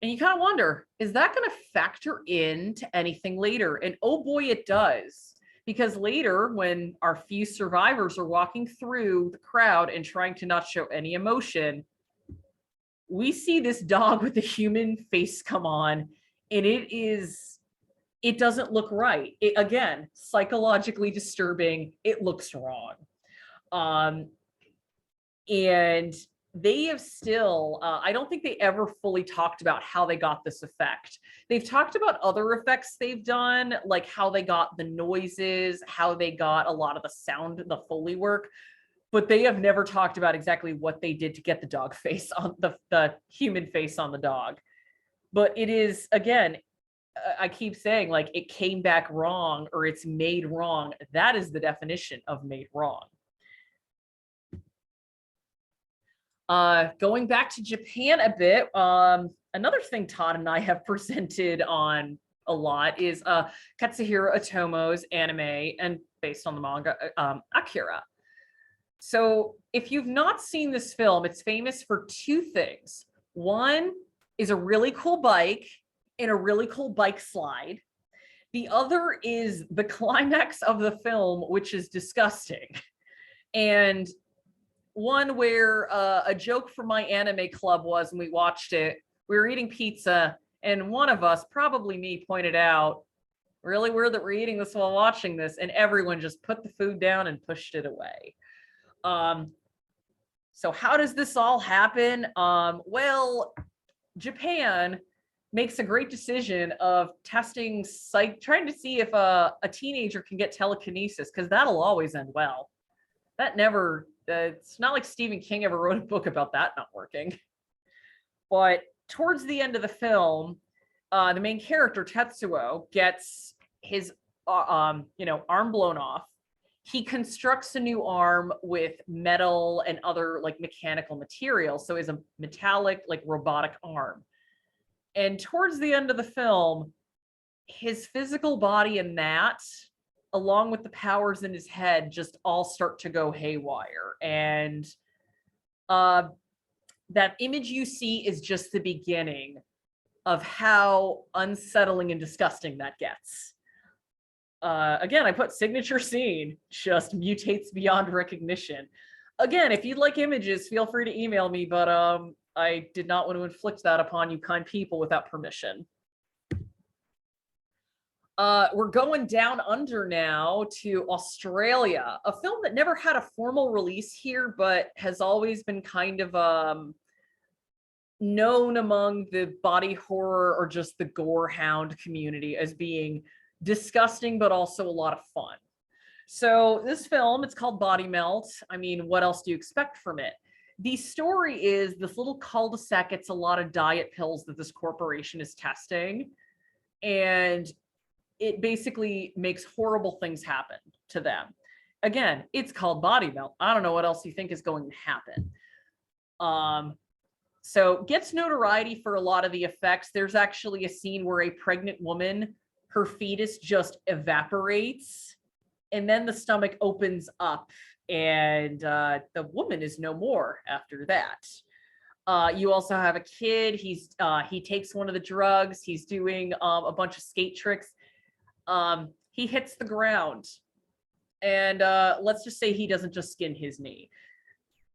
And you kind of wonder, is that going to factor into anything later? And oh boy, it does. Because later, when our few survivors are walking through the crowd and trying to not show any emotion, we see this dog with a human face come on, and it doesn't look right. Again, psychologically disturbing. It looks wrong. And they have still, I don't think they ever fully talked about how they got this effect. They've talked about other effects they've done, like how they got the noises, how they got a lot of the sound, the Foley work, but they have never talked about exactly what they did to get the dog face on the human face on the dog. But it is, again, I keep saying, like, it came back wrong or it's made wrong. That is the definition of made wrong. Going back to Japan a bit, another thing Todd and I have presented on a lot is Katsuhiro Otomo's anime and based on the manga, Akira. So if you've not seen this film, it's famous for two things. One is a really cool bike and a really cool bike slide. The other is the climax of the film, which is disgusting. And one where a joke from my anime club was when we watched it, we were eating pizza and one of us, probably me, pointed out, really weird that we're eating this while watching this, and everyone just put the food down and pushed it away. So how does this all happen? Well, Japan makes a great decision of testing trying to see if a teenager can get telekinesis, because that'll always end well. That never, it's not like Stephen King ever wrote a book about that not working. But towards the end of the film, the main character, Tetsuo, gets his arm blown off. He constructs a new arm with metal and other like mechanical materials. So it's a metallic, like robotic arm. And towards the end of the film, his physical body and that, along with the powers in his head, just all start to go haywire. And that image you see is just the beginning of how unsettling and disgusting that gets. Again, I put signature scene, just mutates beyond recognition. Again, if you'd like images, feel free to email me, but I did not want to inflict that upon you kind people without permission. We're going down under now to Australia, a film that never had a formal release here, but has always been kind of known among the body horror or just the gore hound community as being disgusting, but also a lot of fun. So this film, it's called Body Melt. I mean, what else do you expect from it? The story is this little cul-de-sac gets a lot of diet pills that this corporation is testing, and it basically makes horrible things happen to them. Again, it's called Body Melt. I don't know what else you think is going to happen. So gets notoriety for a lot of the effects. There's actually a scene where a pregnant woman, her fetus just evaporates, and then the stomach opens up, and the woman is no more after that. You also have a kid. He takes one of the drugs. He's doing a bunch of skate tricks. He hits the ground, and let's just say he doesn't just skin his knee.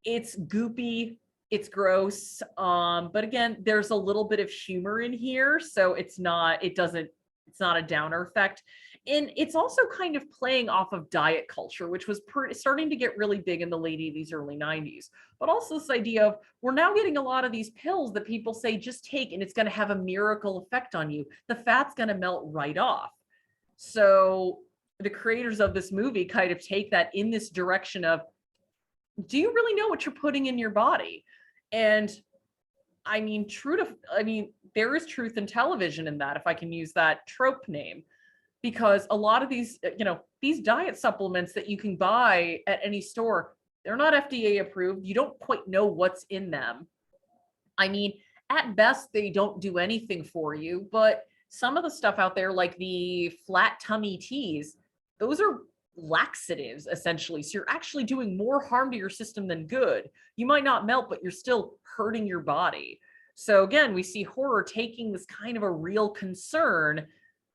It's goopy, it's gross, but again, there's a little bit of humor in here, so it's not a downer effect. And it's also kind of playing off of diet culture, which was starting to get really big in the late 80s, early 90s. But also this idea of, we're now getting a lot of these pills that people say just take and it's going to have a miracle effect on you. The fat's going to melt right off. So the creators of this movie kind of take that in this direction of, do you really know what you're putting in your body? And I mean, there is truth in television in that, if I can use that trope name, because a lot of these, these diet supplements that you can buy at any store, they're not FDA approved. You don't quite know what's in them. I mean, at best, they don't do anything for you, but some of the stuff out there, like the flat tummy teas, those are laxatives essentially. So you're actually doing more harm to your system than good. You might not melt, but you're still hurting your body. So again, we see horror taking this kind of a real concern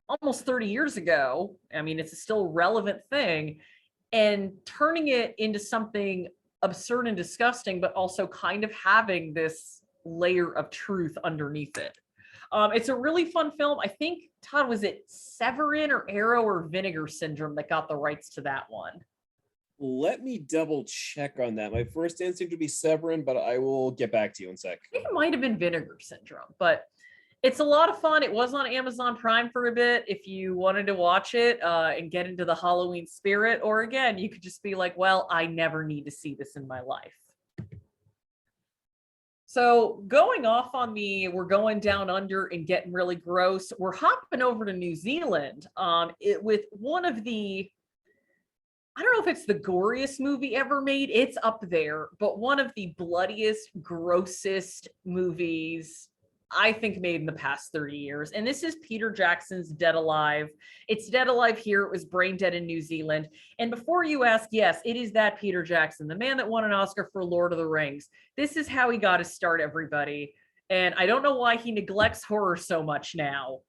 almost 30 years ago. I mean, it's a still relevant thing, and turning it into something absurd and disgusting, but also kind of having this layer of truth underneath it. It's a really fun film. I think, Todd, was it Severin or Arrow or Vinegar Syndrome that got the rights to that one? Let me double check on that. My first instinct would be Severin, but I will get back to you in a sec. I think it might have been Vinegar Syndrome, but it's a lot of fun. It was on Amazon Prime for a bit if you wanted to watch it and get into the Halloween spirit. Or again, you could just be like, well, I never need to see this in my life. So going off on we're going down under and getting really gross. We're hopping over to New Zealand with one of the, I don't know if it's the goriest movie ever made. It's up there, but one of the bloodiest, grossest movies I think made in the past 30 years. And this is Peter Jackson's Dead Alive. It's Dead Alive here. It was Brain Dead in New Zealand. And before you ask, yes, it is that Peter Jackson, the man that won an Oscar for Lord of the Rings. This is how he got his start, everybody. And I don't know why he neglects horror so much now.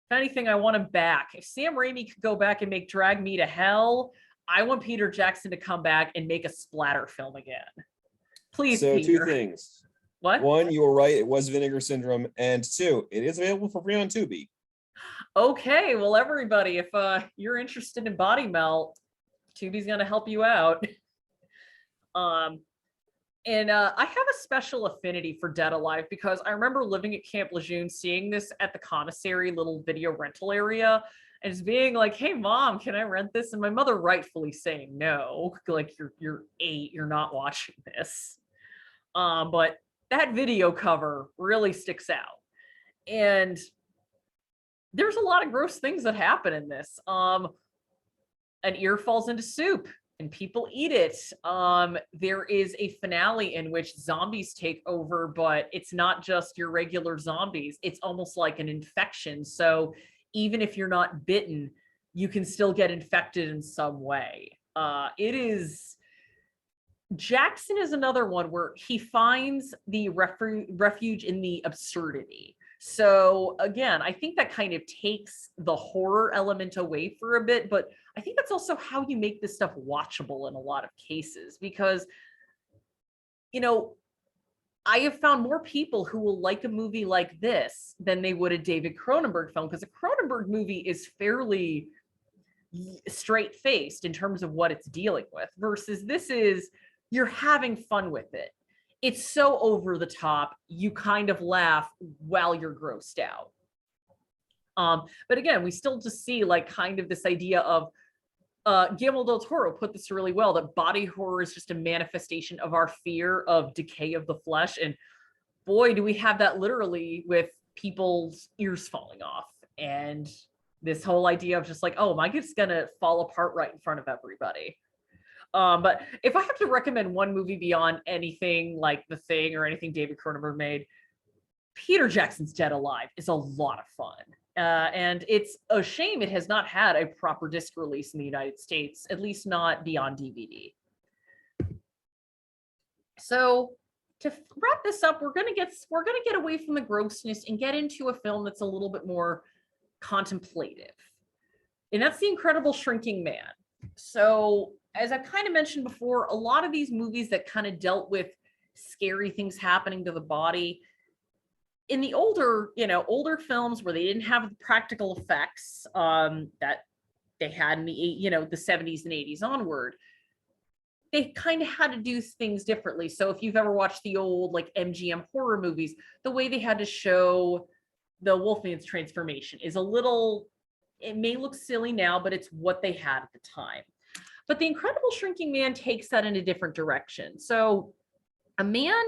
If anything, I want him back. If Sam Raimi could go back and make Drag Me to Hell, I want Peter Jackson to come back and make a splatter film again. Please, so Peter. Two things. What? One, you were right. It was Vinegar Syndrome. And two, it is available for free on Tubi. Okay, well, everybody, if you're interested in body melt, Tubi's going to help you out. I have a special affinity for Dead Alive because I remember living at Camp Lejeune, seeing this at the commissary little video rental area, and just being like, "Hey, Mom, can I rent this?" And my mother rightfully saying no, like you're 8, you're not watching this. But that video cover really sticks out. And there's a lot of gross things that happen in this. An ear falls into soup and people eat it. There is a finale in which zombies take over, but it's not just your regular zombies. It's almost like an infection. So even if you're not bitten, you can still get infected in some way. Jackson is another one where he finds the refuge in the absurdity. So again, I think that kind of takes the horror element away for a bit, but I think that's also how you make this stuff watchable in a lot of cases, because, I have found more people who will like a movie like this than they would a David Cronenberg film, because a Cronenberg movie is fairly straight-faced in terms of what it's dealing with, versus this is, you're having fun with it. It's so over the top, you kind of laugh while you're grossed out. But again, we still just see like kind of this idea of Guillermo del Toro put this really well, that body horror is just a manifestation of our fear of decay of the flesh. And boy, do we have that literally with people's ears falling off. And this whole idea of just like, oh, my kid's gonna fall apart right in front of everybody. But if I have to recommend one movie beyond anything like The Thing or anything David Cronenberg made, Peter Jackson's Dead Alive is a lot of fun. And it's a shame it has not had a proper disc release in the United States, at least not beyond DVD. So to wrap this up, we're gonna get away from the grossness and get into a film that's a little bit more contemplative. And that's The Incredible Shrinking Man. So, as I've kind of mentioned before, a lot of these movies that kind of dealt with scary things happening to the body in the older films where they didn't have the practical effects that they had in the 70s and 80s onward, they kind of had to do things differently. So if you've ever watched the old like MGM horror movies, the way they had to show the Wolfman's transformation is a little, it may look silly now, but it's what they had at the time. But The Incredible Shrinking Man takes that in a different direction. So a man,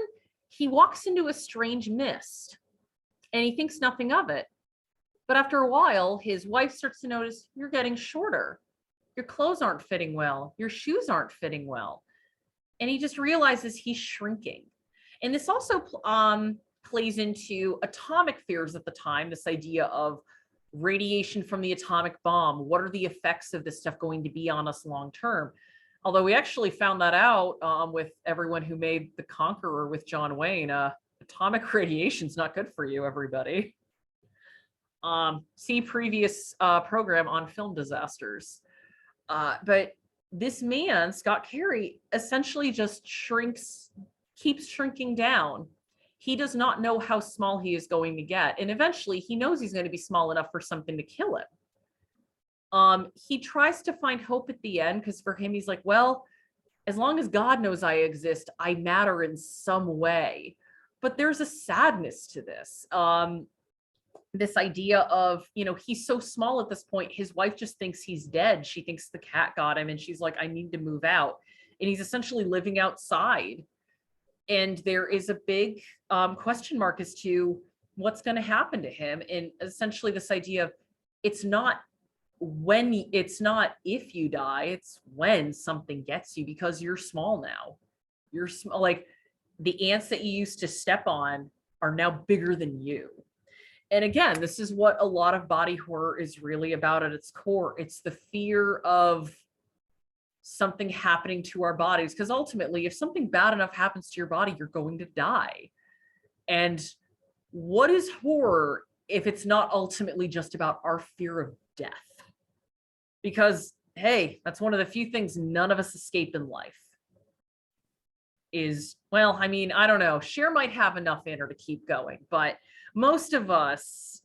he walks into a strange mist and he thinks nothing of it. But after a while, his wife starts to notice, you're getting shorter. Your clothes aren't fitting well. Your shoes aren't fitting well. And he just realizes he's shrinking. And this also plays into atomic fears at the time, this idea of radiation from the atomic bomb. What are the effects of this stuff going to be on us long term? Although we actually found that out with everyone who made The Conqueror with John Wayne. Atomic radiation is not good for you, everybody. See previous program on film disasters. But this man, Scott Carey, essentially just keeps shrinking down. He does not know how small he is going to get. And eventually he knows he's going to be small enough for something to kill him. He tries to find hope at the end because for him, he's like, well, as long as God knows I exist, I matter in some way. But there's a sadness to this. This idea of, he's so small at this point, his wife just thinks he's dead. She thinks the cat got him and she's like, I need to move out. And he's essentially living outside. And there is a big question mark as to what's going to happen to him. And essentially this idea of it's not if you die, it's when something gets you because you're small now. You're small, like the ants that you used to step on are now bigger than you. And again, this is what a lot of body horror is really about at its core. It's the fear of something happening to our bodies. Because ultimately, if something bad enough happens to your body, you're going to die. And what is horror if it's not ultimately just about our fear of death? Because, hey, that's one of the few things none of us escape in life. I don't know. Cher might have enough in her to keep going, but most of us,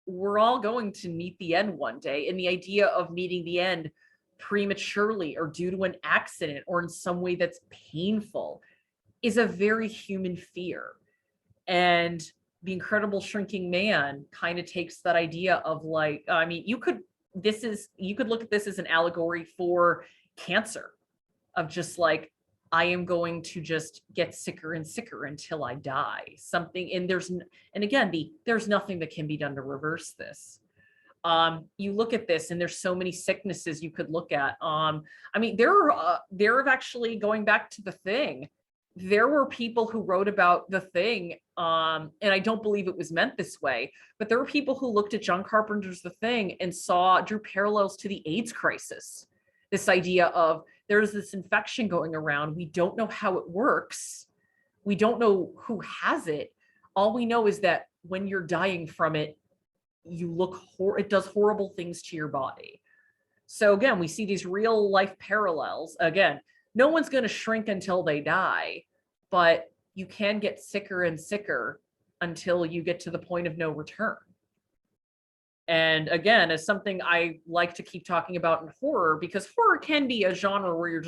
we're all going to meet the end one day. And the idea of meeting the end prematurely or due to an accident or in some way that's painful is a very human fear. And The Incredible Shrinking Man kind of takes that idea of you could look at this as an allegory for cancer, of just like, I am going to just get sicker and sicker until I die. There's nothing that can be done to reverse this. You look at this and there's so many sicknesses you could look at. There have actually, going back to The Thing, there were people who wrote about The Thing, and I don't believe it was meant this way, but there were people who looked at John Carpenter's The Thing and drew parallels to the AIDS crisis. This idea of there's this infection going around. We don't know how it works. We don't know who has it. All we know is that when you're dying from it, it does horrible things to your body. So again, we see these real life parallels. Again, no one's going to shrink until they die, but you can get sicker and sicker until you get to the point of no return. And again, as something I like to keep talking about in horror, because horror can be a genre where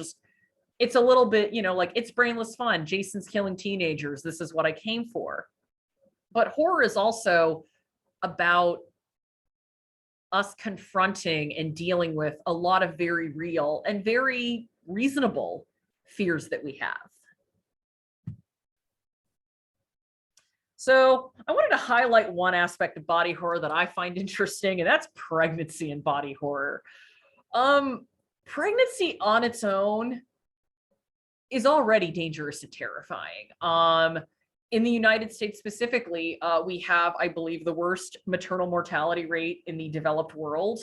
it's a little bit, like it's brainless fun. Jason's killing teenagers. This is what I came for. But horror is also about us confronting and dealing with a lot of very real and very reasonable fears that we have. So I wanted to highlight one aspect of body horror that I find interesting, and that's pregnancy in body horror. Pregnancy on its own is already dangerous and terrifying. In the United States specifically, we have, I believe, the worst maternal mortality rate in the developed world.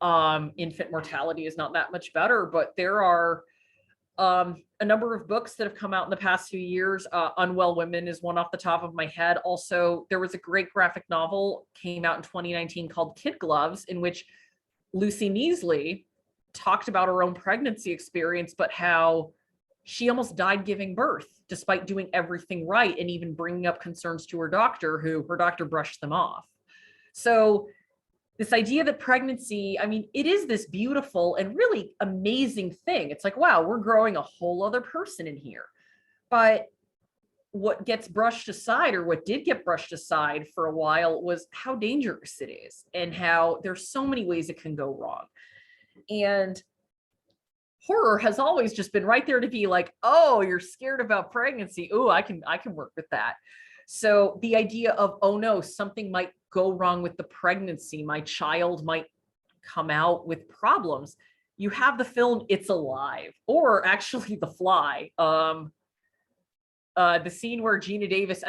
Infant mortality is not that much better, but there are A number of books that have come out in the past few years. Unwell Women is one off the top of my head. Also, there was a great graphic novel came out in 2019 called Kid Gloves, in which Lucy Neasley talked about her own pregnancy experience, but how she almost died giving birth despite doing everything right and even bringing up concerns to her doctor, who her doctor brushed them off. So this idea that pregnancy, I mean, it is this beautiful and really amazing thing. It's like, wow, we're growing a whole other person in here. But what gets brushed aside, or what did get brushed aside for a while, was how dangerous it is and how there's so many ways it can go wrong. And horror has always just been right there to be like, oh, you're scared about pregnancy. Oh, I can work with that. So the idea of, oh no, something might go wrong with the pregnancy, my child might come out with problems. You have the film It's Alive, or actually The Fly. The scene where Gina Davis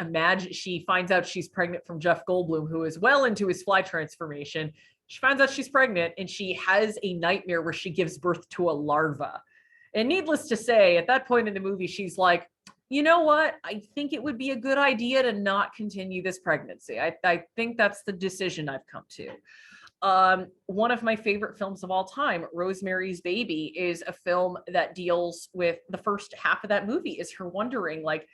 she finds out she's pregnant from Jeff Goldblum, who is well into his fly transformation. She finds out she's pregnant and she has a nightmare where she gives birth to a larva. And needless to say, at that point in the movie, she's like, you know what? I think it would be a good idea to not continue this pregnancy. I think that's the decision I've come to. One of my favorite films of all time, Rosemary's Baby, is a film that deals with the first half of that movie is her wondering, like,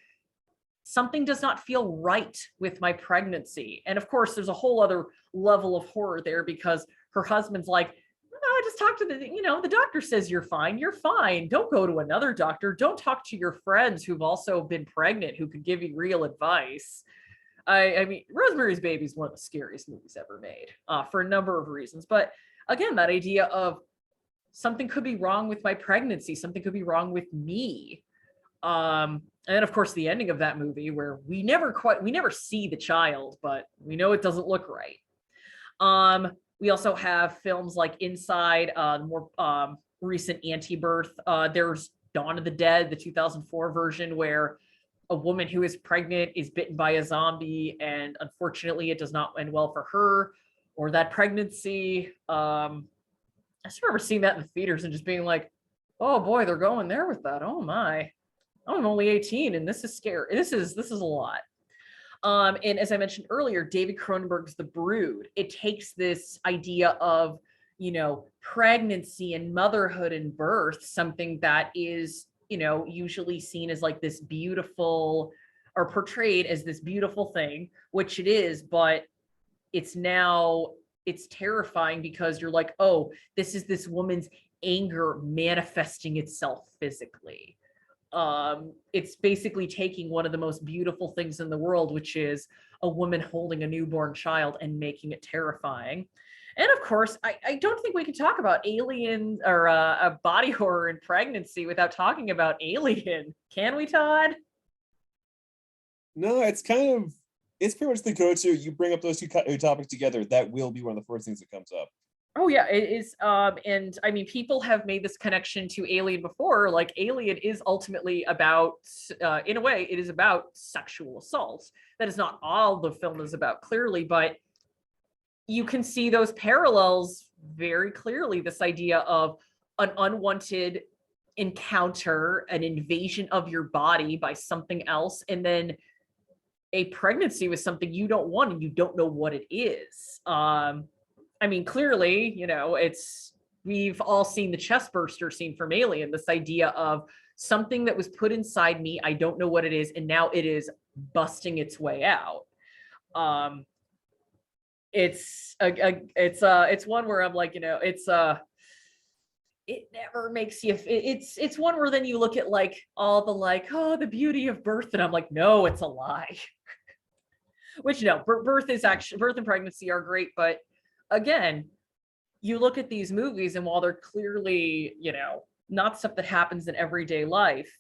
something does not feel right with my pregnancy. And of course, there's a whole other level of horror there, because her husband's like, no, I just talked to the doctor says you're fine. You're fine. Don't go to another doctor. Don't talk to your friends who've also been pregnant, who could give you real advice. I mean, Rosemary's Baby is one of the scariest movies ever made, for a number of reasons. But again, that idea of something could be wrong with my pregnancy, something could be wrong with me. And then of course the ending of that movie, where we never see the child, but we know it doesn't look right. We also have films like Inside, more recent Anti-Birth. There's Dawn of the Dead, the 2004 version, where a woman who is pregnant is bitten by a zombie, and unfortunately it does not end well for her or that pregnancy. I just remember seeing that in the theaters and just being like, oh boy, they're going there with that. Oh my. I'm only 18 and this is scary. This is a lot. And as I mentioned earlier, David Cronenberg's The Brood, it takes this idea of, pregnancy and motherhood and birth, something that is, usually seen as like this beautiful, or portrayed as this beautiful thing, which it is, but it's terrifying, because you're like, oh, this is this woman's anger manifesting itself physically. It's basically taking one of the most beautiful things in the world, which is a woman holding a newborn child, and making it terrifying. And of course, I don't think we can talk about Alien or a body horror and pregnancy without talking about Alien. Can we, Todd? No, it's pretty much the go-to. You bring up those two topics together, that will be one of the first things that comes up. Oh yeah, it is. And I mean, people have made this connection to Alien before. Like, Alien is ultimately about, in a way, it is about sexual assault. That is not all the film is about, clearly, but you can see those parallels very clearly. This idea of an unwanted encounter, an invasion of your body by something else, and then a pregnancy with something you don't want and you don't know what it is. I mean, clearly, we've all seen the chest burster scene from Alien, this idea of something that was put inside me, I don't know what it is, and now it is busting its way out. It's one where I'm like, it never makes you, it's one where then you look at like all the oh, the beauty of birth, and I'm like, no, it's a lie. Which, no, birth and pregnancy are great, but again, you look at these movies, and while they're clearly, not stuff that happens in everyday life,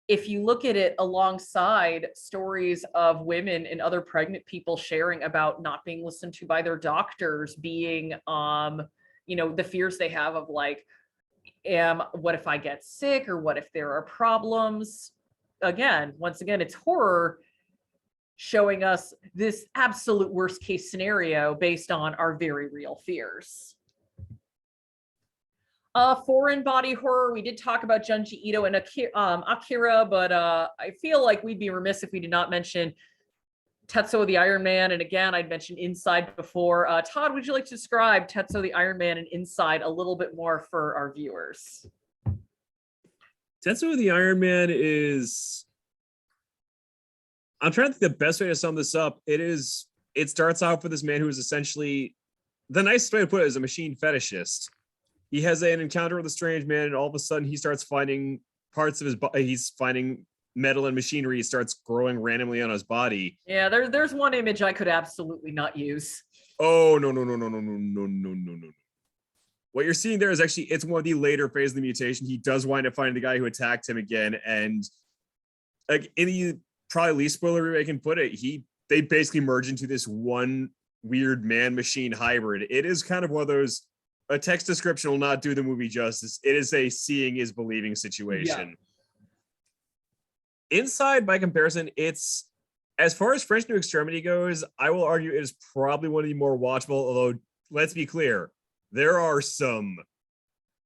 if you look at it alongside stories of women and other pregnant people sharing about not being listened to by their doctors, being, the fears they have of like, what if I get sick, or what if there are problems? Once again, it's horror showing us this absolute worst case scenario based on our very real fears. Foreign body horror. We did talk about Junji Ito and Akira, but I feel like we'd be remiss if we did not mention Tetsuo the Iron Man. And again, I'd mentioned Inside before. Todd, would you like to describe Tetsuo the Iron Man and Inside a little bit more for our viewers? Tetsuo the Iron Man is. I'm trying to think the best way to sum this up. It starts off with this man who is essentially, the nicest way to put it is a machine fetishist. He has an encounter with a strange man, and all of a sudden he starts finding parts of his body. He's finding metal and machinery starts growing randomly on his body. Yeah, there's one image I could absolutely not use. Oh, no. What you're seeing there is actually, it's one of the later phases of the mutation. He does wind up finding the guy who attacked him again. And like in the probably least spoiler I can put it, they basically merge into this one weird man-machine hybrid. It is kind of one of those, a text description will not do the movie justice. It is a seeing is believing situation. Yeah. Inside, by comparison, it's, as far as French New Extremity goes, I will argue it is probably one of the more watchable, although let's be clear, there are some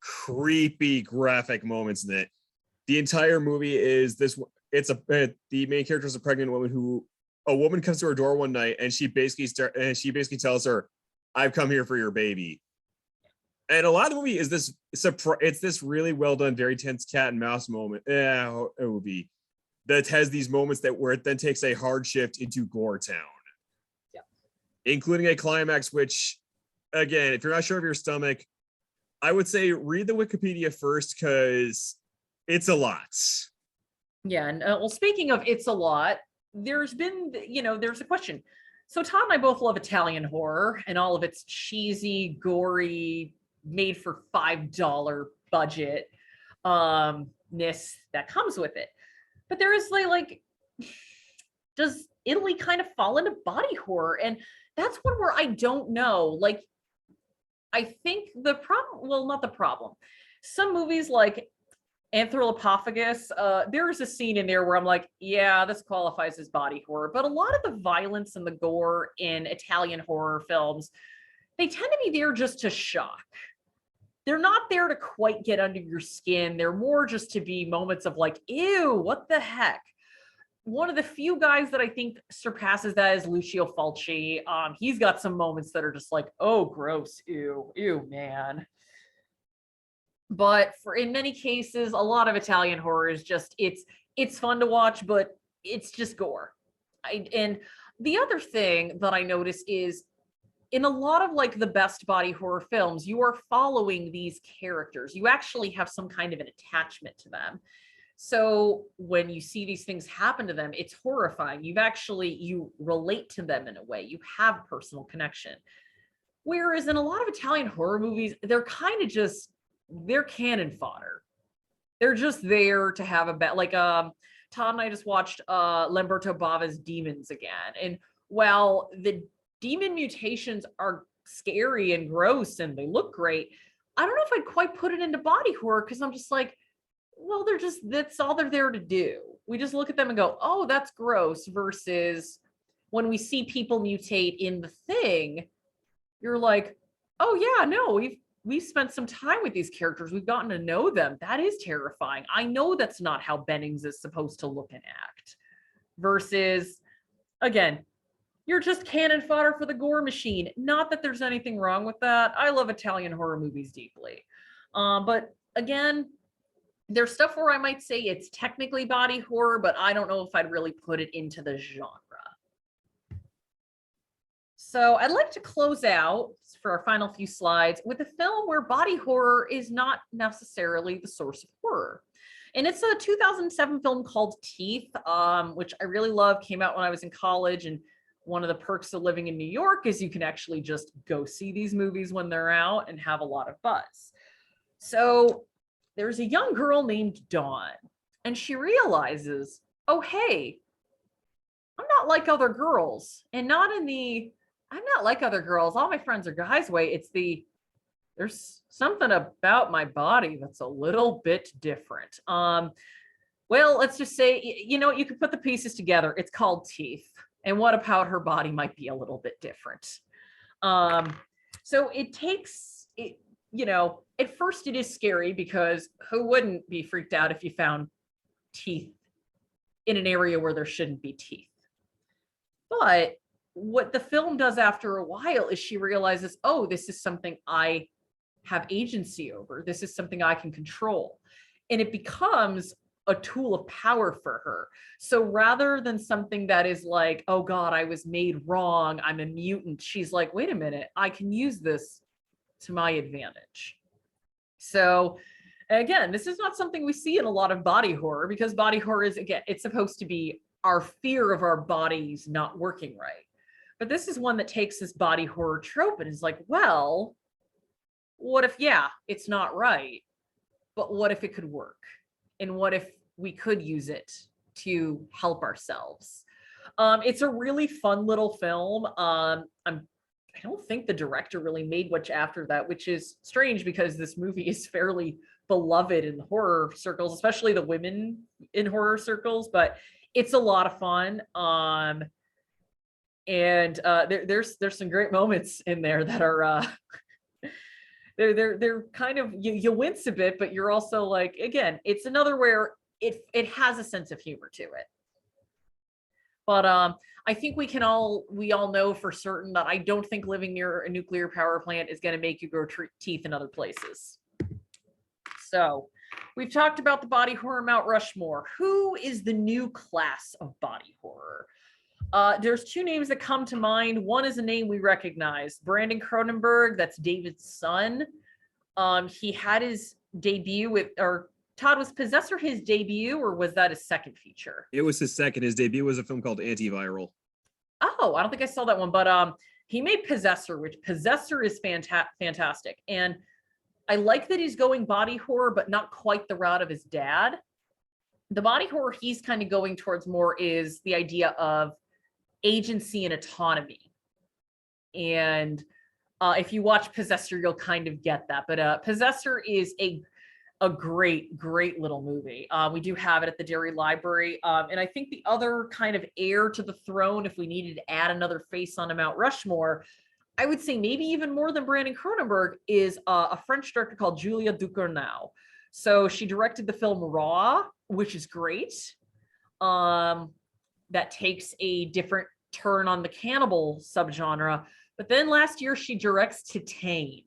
creepy graphic moments in it. The entire movie is this, the main character is a pregnant woman a woman comes to her door one night and she basically tells her, "I've come here for your baby." And a lot of the movie is it's this really well done, very tense cat and mouse moment. Movie that has these moments where it then takes a hard shift into Gore Town. Yeah. Including a climax, which, again, if you're not sure of your stomach, I would say read the Wikipedia first because it's a lot. Yeah, and well, speaking of it's a lot, there's a question. So Todd and I both love Italian horror and all of its cheesy, gory, made for $5 budget ness that comes with it. But there is like, does Italy kind of fall into body horror? And that's one where I don't know. Like, I think the problem, well, not the problem. Some movies like Anthropophagus, there's a scene in there where I'm like, yeah, this qualifies as body horror. But a lot of the violence and the gore in Italian horror films, they tend to be there just to shock. They're not there to quite get under your skin. They're more just to be moments of like, ew, what the heck? One of the few guys that I think surpasses that is Lucio Fulci. He's got some moments that are just like, oh, gross, ew, man. But in many cases, a lot of Italian horror is just, it's fun to watch, but it's just gore. And the other thing that I notice is, in a lot of like the best body horror films, you are following these characters. You actually have some kind of an attachment to them. So when you see these things happen to them, it's horrifying. You relate to them in a way. You have personal connection. Whereas in a lot of Italian horror movies, they're kind of just, they're cannon fodder. They're just there to have a bet. Like Todd and I just watched Lamberto Bava's Demons again. And while the demon mutations are scary and gross and they look great, I don't know if I'd quite put it into body horror because I'm just like, well, that's all they're there to do. We just look at them and go, oh, that's gross, versus when we see people mutate in The Thing, you're like, oh yeah, no, we've spent some time with these characters. We've gotten to know them. That is terrifying. I know that's not how Bennings is supposed to look and act. Versus, again, you're just cannon fodder for the gore machine. Not that there's anything wrong with that. I love Italian horror movies deeply. But again, there's stuff where I might say it's technically body horror, but I don't know if I'd really put it into the genre. So I'd like to close out for our final few slides with a film where body horror is not necessarily the source of horror. And it's a 2007 film called Teeth, which I really love, came out when I was in college. And one of the perks of living in New York is you can actually just go see these movies when they're out and have a lot of buzz. So there's a young girl named Dawn, and she realizes, oh, hey, I'm not like other girls, and I'm not like other girls. All my friends are guys way. There's something about my body that's a little bit different. Well, let's just say, you could put the pieces together. It's called Teeth. And what about her body might be a little bit different? So you know, at first it is scary because who wouldn't be freaked out if you found teeth in an area where there shouldn't be teeth? But what the film does after a while is she realizes, oh, this is something I have agency over. This is something I can control. And it becomes a tool of power for her. So rather than something that is like, oh God, I was made wrong, I'm a mutant, she's like, wait a minute, I can use this to my advantage. So again, this is not something we see in a lot of body horror, because body horror is, again, it's supposed to be our fear of our bodies not working right. But this is one that takes this body horror trope and is like, well, what if, yeah, it's not right, but what if it could work? And what if we could use it to help ourselves? It's a really fun little film. I don't think the director really made much after that, which is strange because this movie is fairly beloved in horror circles, especially the women in horror circles, but it's a lot of fun. There's some great moments in there that are they're kind of, you wince a bit, but you're also like, again, it's another where it has a sense of humor to it. But I think we all know for certain that I don't think living near a nuclear power plant is going to make you grow teeth in other places. So we've talked about the body horror Mount Rushmore. Who is the new class of body horror? There's two names that come to mind. One is a name we recognize, Brandon Cronenberg. That's David's son. He had his debut with, or Todd, was Possessor his debut, or was that his second feature? It was his second. His debut was a film called Antiviral. Oh, I don't think I saw that one, but he made Possessor, which Possessor is fantastic. And I like that he's going body horror, but not quite the route of his dad. The body horror he's kind of going towards more is the idea of agency and autonomy. And if you watch Possessor, you'll kind of get that. But Possessor is a great little movie. We do have it at the Derry Library. And I think the other kind of heir to the throne, if we needed to add another face on a Mount Rushmore, I would say maybe even more than Brandon Cronenberg, is a French director called Julia Ducournau. So she directed the film Raw, which is great. That takes a different turn on the cannibal subgenre. But then last year she directs Titane.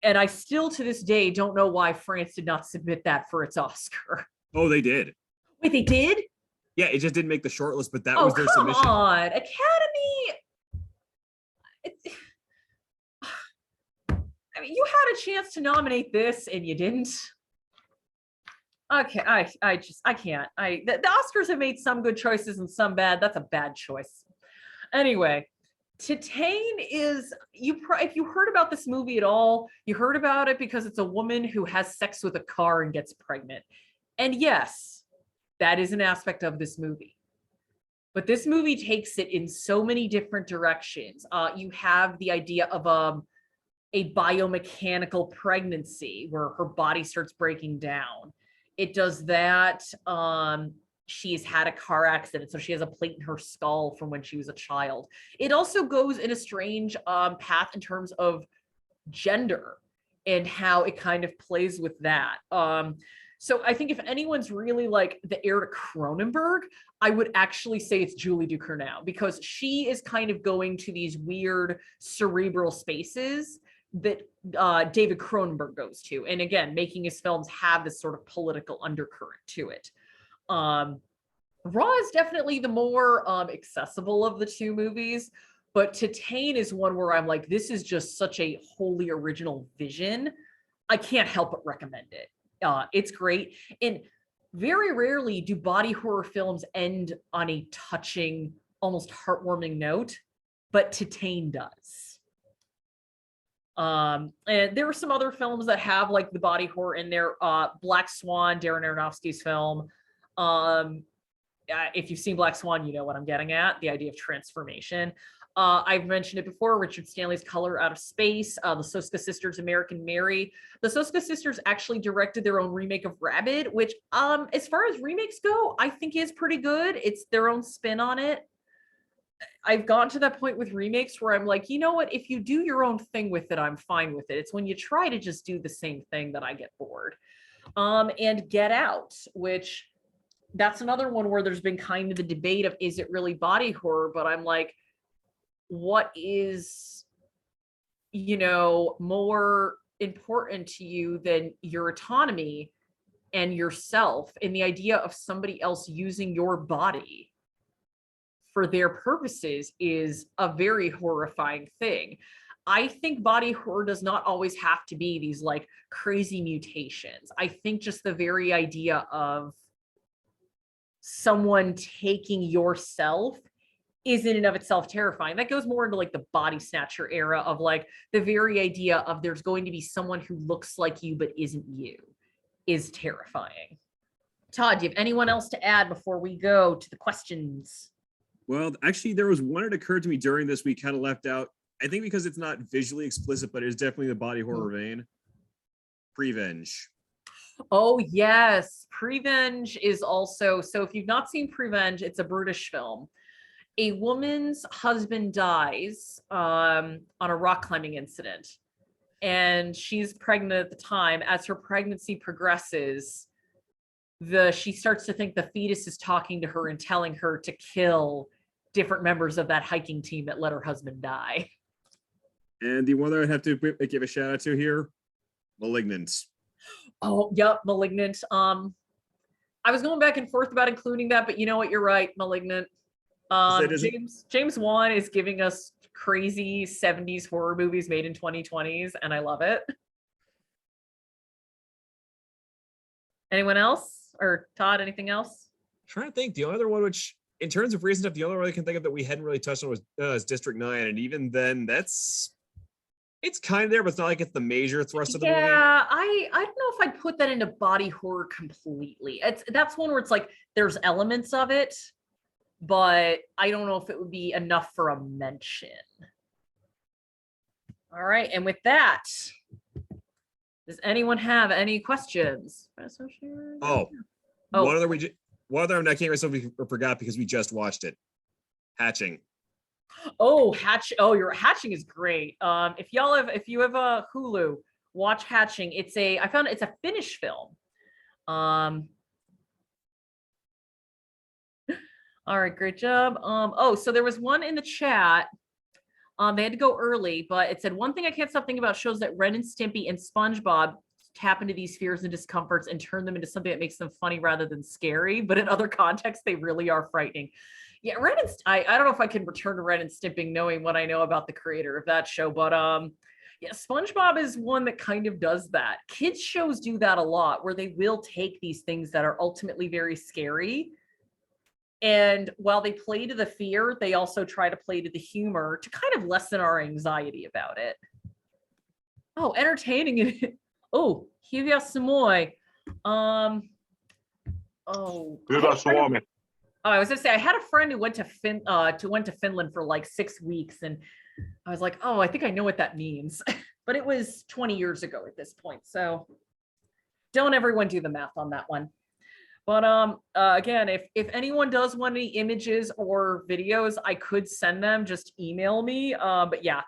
And I still to this day don't know why France did not submit that for its Oscar. Oh, they did. Wait, they did? Yeah, it just didn't make the shortlist, but that was their submission. Come on, Academy. I mean, you had a chance to nominate this and you didn't. Okay, I can't. The Oscars have made some good choices and some bad. That's a bad choice. Anyway, Titane is, if you heard about this movie at all, you heard about it because it's a woman who has sex with a car and gets pregnant. And yes, that is an aspect of this movie. But this movie takes it in so many different directions. You have the idea of a biomechanical pregnancy where her body starts breaking down. It does that. She's had a car accident, so she has a plate in her skull from when she was a child. It also goes in a strange path in terms of gender and how it kind of plays with that. So I think if anyone's really like the heir to Cronenberg, I would actually say it's Julie Ducournau, because she is kind of going to these weird cerebral spaces that David Cronenberg goes to. And again, making his films have this sort of political undercurrent to it. Raw is definitely the more accessible of the two movies, but Titane is one where I'm like, this is just such a wholly original vision. I can't help but recommend it. It's great. And very rarely do body horror films end on a touching, almost heartwarming note, but Titane does. And there are some other films that have like the body horror in there. Black Swan, Darren Aronofsky's film. If you've seen Black Swan, you know what I'm getting at, the idea of transformation. I've mentioned it before, Richard Stanley's Color Out of Space, the Soska Sisters' American Mary. The Soska Sisters actually directed their own remake of Rabid, which as far as remakes go, I think is pretty good. It's their own spin on it. I've gotten to that point with remakes where I'm like, you know what? If you do your own thing with it, I'm fine with it. It's when you try to just do the same thing that I get bored. And Get Out, which that's another one where there's been kind of the debate of is it really body horror? But I'm like, what is, more important to you than your autonomy and yourself and the idea of somebody else using your body for their purposes is a very horrifying thing. I think body horror does not always have to be these like crazy mutations. I think just the very idea of someone taking yourself is in and of itself terrifying. That goes more into like the body snatcher era of like the very idea of there's going to be someone who looks like you but isn't you is terrifying. Todd, do you have anyone else to add before we go to the questions? Well, actually, there was one that occurred to me during this we kind of left out. I think because it's not visually explicit, but it is definitely the body horror vein. Prevenge. Oh, yes. Prevenge is also, so if you've not seen Prevenge, it's a British film. A woman's husband dies on a rock climbing incident, and she's pregnant at the time. As her pregnancy progresses, she starts to think the fetus is talking to her and telling her to kill different members of that hiking team that let her husband die. And the one that I have to give a shout out to here, Malignant. Oh, yep, Malignant. I was going back and forth about including that, but you know what? You're right, Malignant. James Wan is giving us crazy 70s horror movies made in 2020s, and I love it. Anyone else? Or Todd, anything else? I'm trying to think. The other one, which in terms of recent stuff, the only one I can think of that we hadn't really touched on was District 9. And even then, it's kind of there, but it's not like it's the major thrust of the movie. Yeah, I don't know if I'd put that into body horror completely. That's one where it's like there's elements of it, but I don't know if it would be enough for a mention. All right, and with that, does anyone have any questions? Oh. One other I can't myself forgot because we just watched it. Hatching. Oh, your Hatching is great. If you have a Hulu, watch Hatching. I found it's a Finnish film. All right, great job. So there was one in the chat. They had to go early, but it said one thing I can't stop thinking about shows that Ren and Stimpy and SpongeBob tap into these fears and discomforts and turn them into something that makes them funny rather than scary. But in other contexts, they really are frightening. Yeah, I don't know if I can return to Ren and Stimpy knowing what I know about the creator of that show, but yeah, SpongeBob is one that kind of does that. Kids shows do that a lot, where they will take these things that are ultimately very scary, and while they play to the fear, they also try to play to the humor to kind of lessen our anxiety about it. Oh, entertaining. Oh, Hyvä Samoy. I was gonna say I had a friend who went to Finland for like 6 weeks, and I was like, oh, I think I know what that means. But it was 20 years ago at this point, so don't everyone do the math on that one. But again, if anyone does want any images or videos, I could send them. Just email me. But yeah,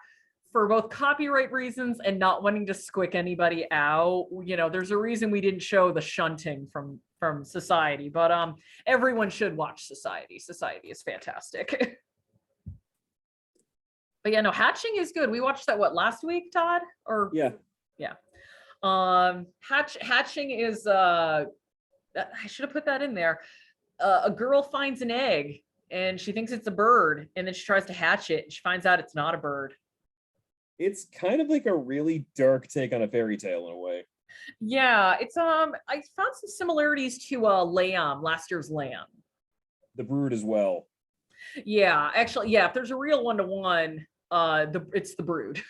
for both copyright reasons and not wanting to squick anybody out, there's a reason we didn't show the shunting from Society. But everyone should watch Society. Society is fantastic. But yeah, no, Hatching is good. We watched that last week, Todd? Or yeah. Hatching is I should have put that in there. A girl finds an egg and she thinks it's a bird, and then she tries to hatch it and she finds out it's not a bird. It's kind of like a really dark take on a fairy tale in a way. Yeah, it's I found some similarities to Lamb, last year's Lamb. The Brood as well. Yeah, actually, yeah, if there's a real one-to-one, it's The Brood.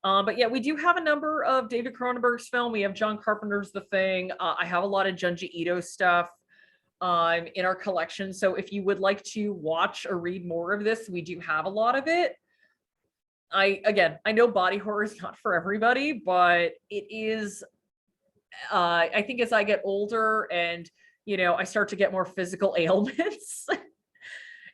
But yeah, we do have a number of David Cronenberg's film. We have John Carpenter's The Thing. I have a lot of Junji Ito stuff in our collection. So if you would like to watch or read more of this, we do have a lot of it. I know body horror is not for everybody, but it is. I think as I get older and I start to get more physical ailments,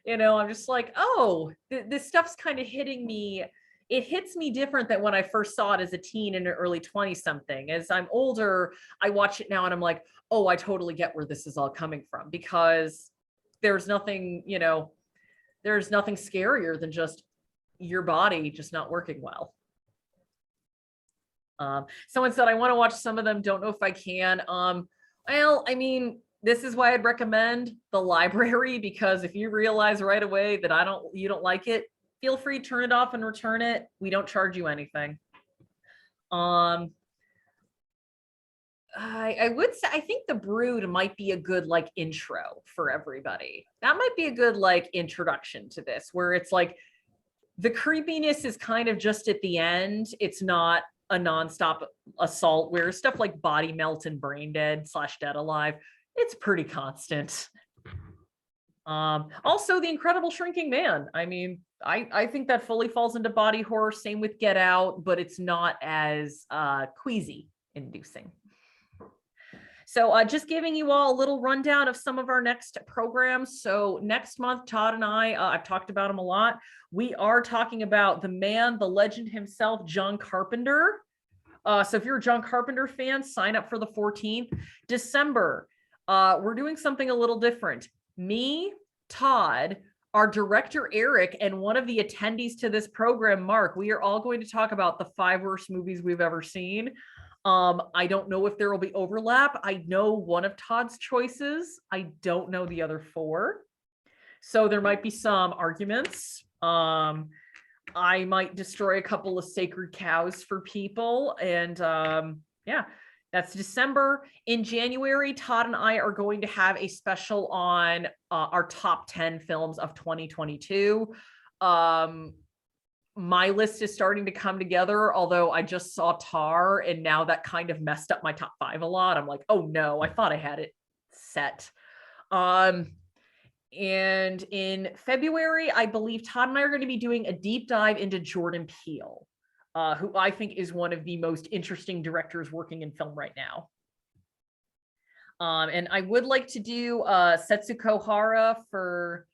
I'm just like, oh, this stuff's kind of hitting me. It hits me different than when I first saw it as a teen in an early 20 something. As I'm older, I watch it now and I'm like, oh, I totally get where this is all coming from, because there's nothing, there's nothing scarier than just your body just not working well. Someone said, I want to watch some of them. Don't know if I can. Well, I mean, this is why I'd recommend the library, because if you realize right away that you don't like it, feel free to turn it off and return it. We don't charge you anything. I would say, I think The Brood might be a good like intro for everybody. That might be a good like introduction to this, where it's like the creepiness is kind of just at the end. It's not a nonstop assault, where stuff like Body Melt and Brain Dead / Dead Alive, it's pretty constant. Also The Incredible Shrinking Man. I mean, I think that fully falls into body horror. Same with Get Out, but it's not as queasy inducing. So just giving you all a little rundown of some of our next programs. So next month, Todd and I've talked about him a lot. We are talking about the man, the legend himself, John Carpenter. So if you're a John Carpenter fan, sign up for the 14th. December, we're doing something a little different. Me, Todd, our director, Eric, and one of the attendees to this program, Mark, we are all going to talk about the 5 worst movies we've ever seen. I don't know if there will be overlap. I know one of Todd's choices. I don't know the other 4. So there might be some arguments. I might destroy a couple of sacred cows for people. And yeah, that's December. In January, Todd and I are going to have a special on our top 10 films of 2022. My list is starting to come together, although I just saw Tar, and now that kind of messed up my top 5 a lot. I'm like, oh no, I thought I had it set. And in February, I believe Todd and I are going to be doing a deep dive into Jordan Peele, who I think is one of the most interesting directors working in film right now. And I would like to do Setsuko Hara for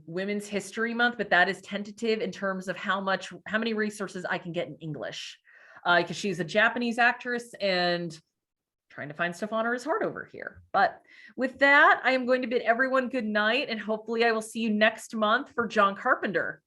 Women's History Month, but that is tentative in terms of how many resources I can get in English, because she's a Japanese actress and trying to find stuff on her is hard over here. But with that, I am going to bid everyone good night, and hopefully I will see you next month for John Carpenter.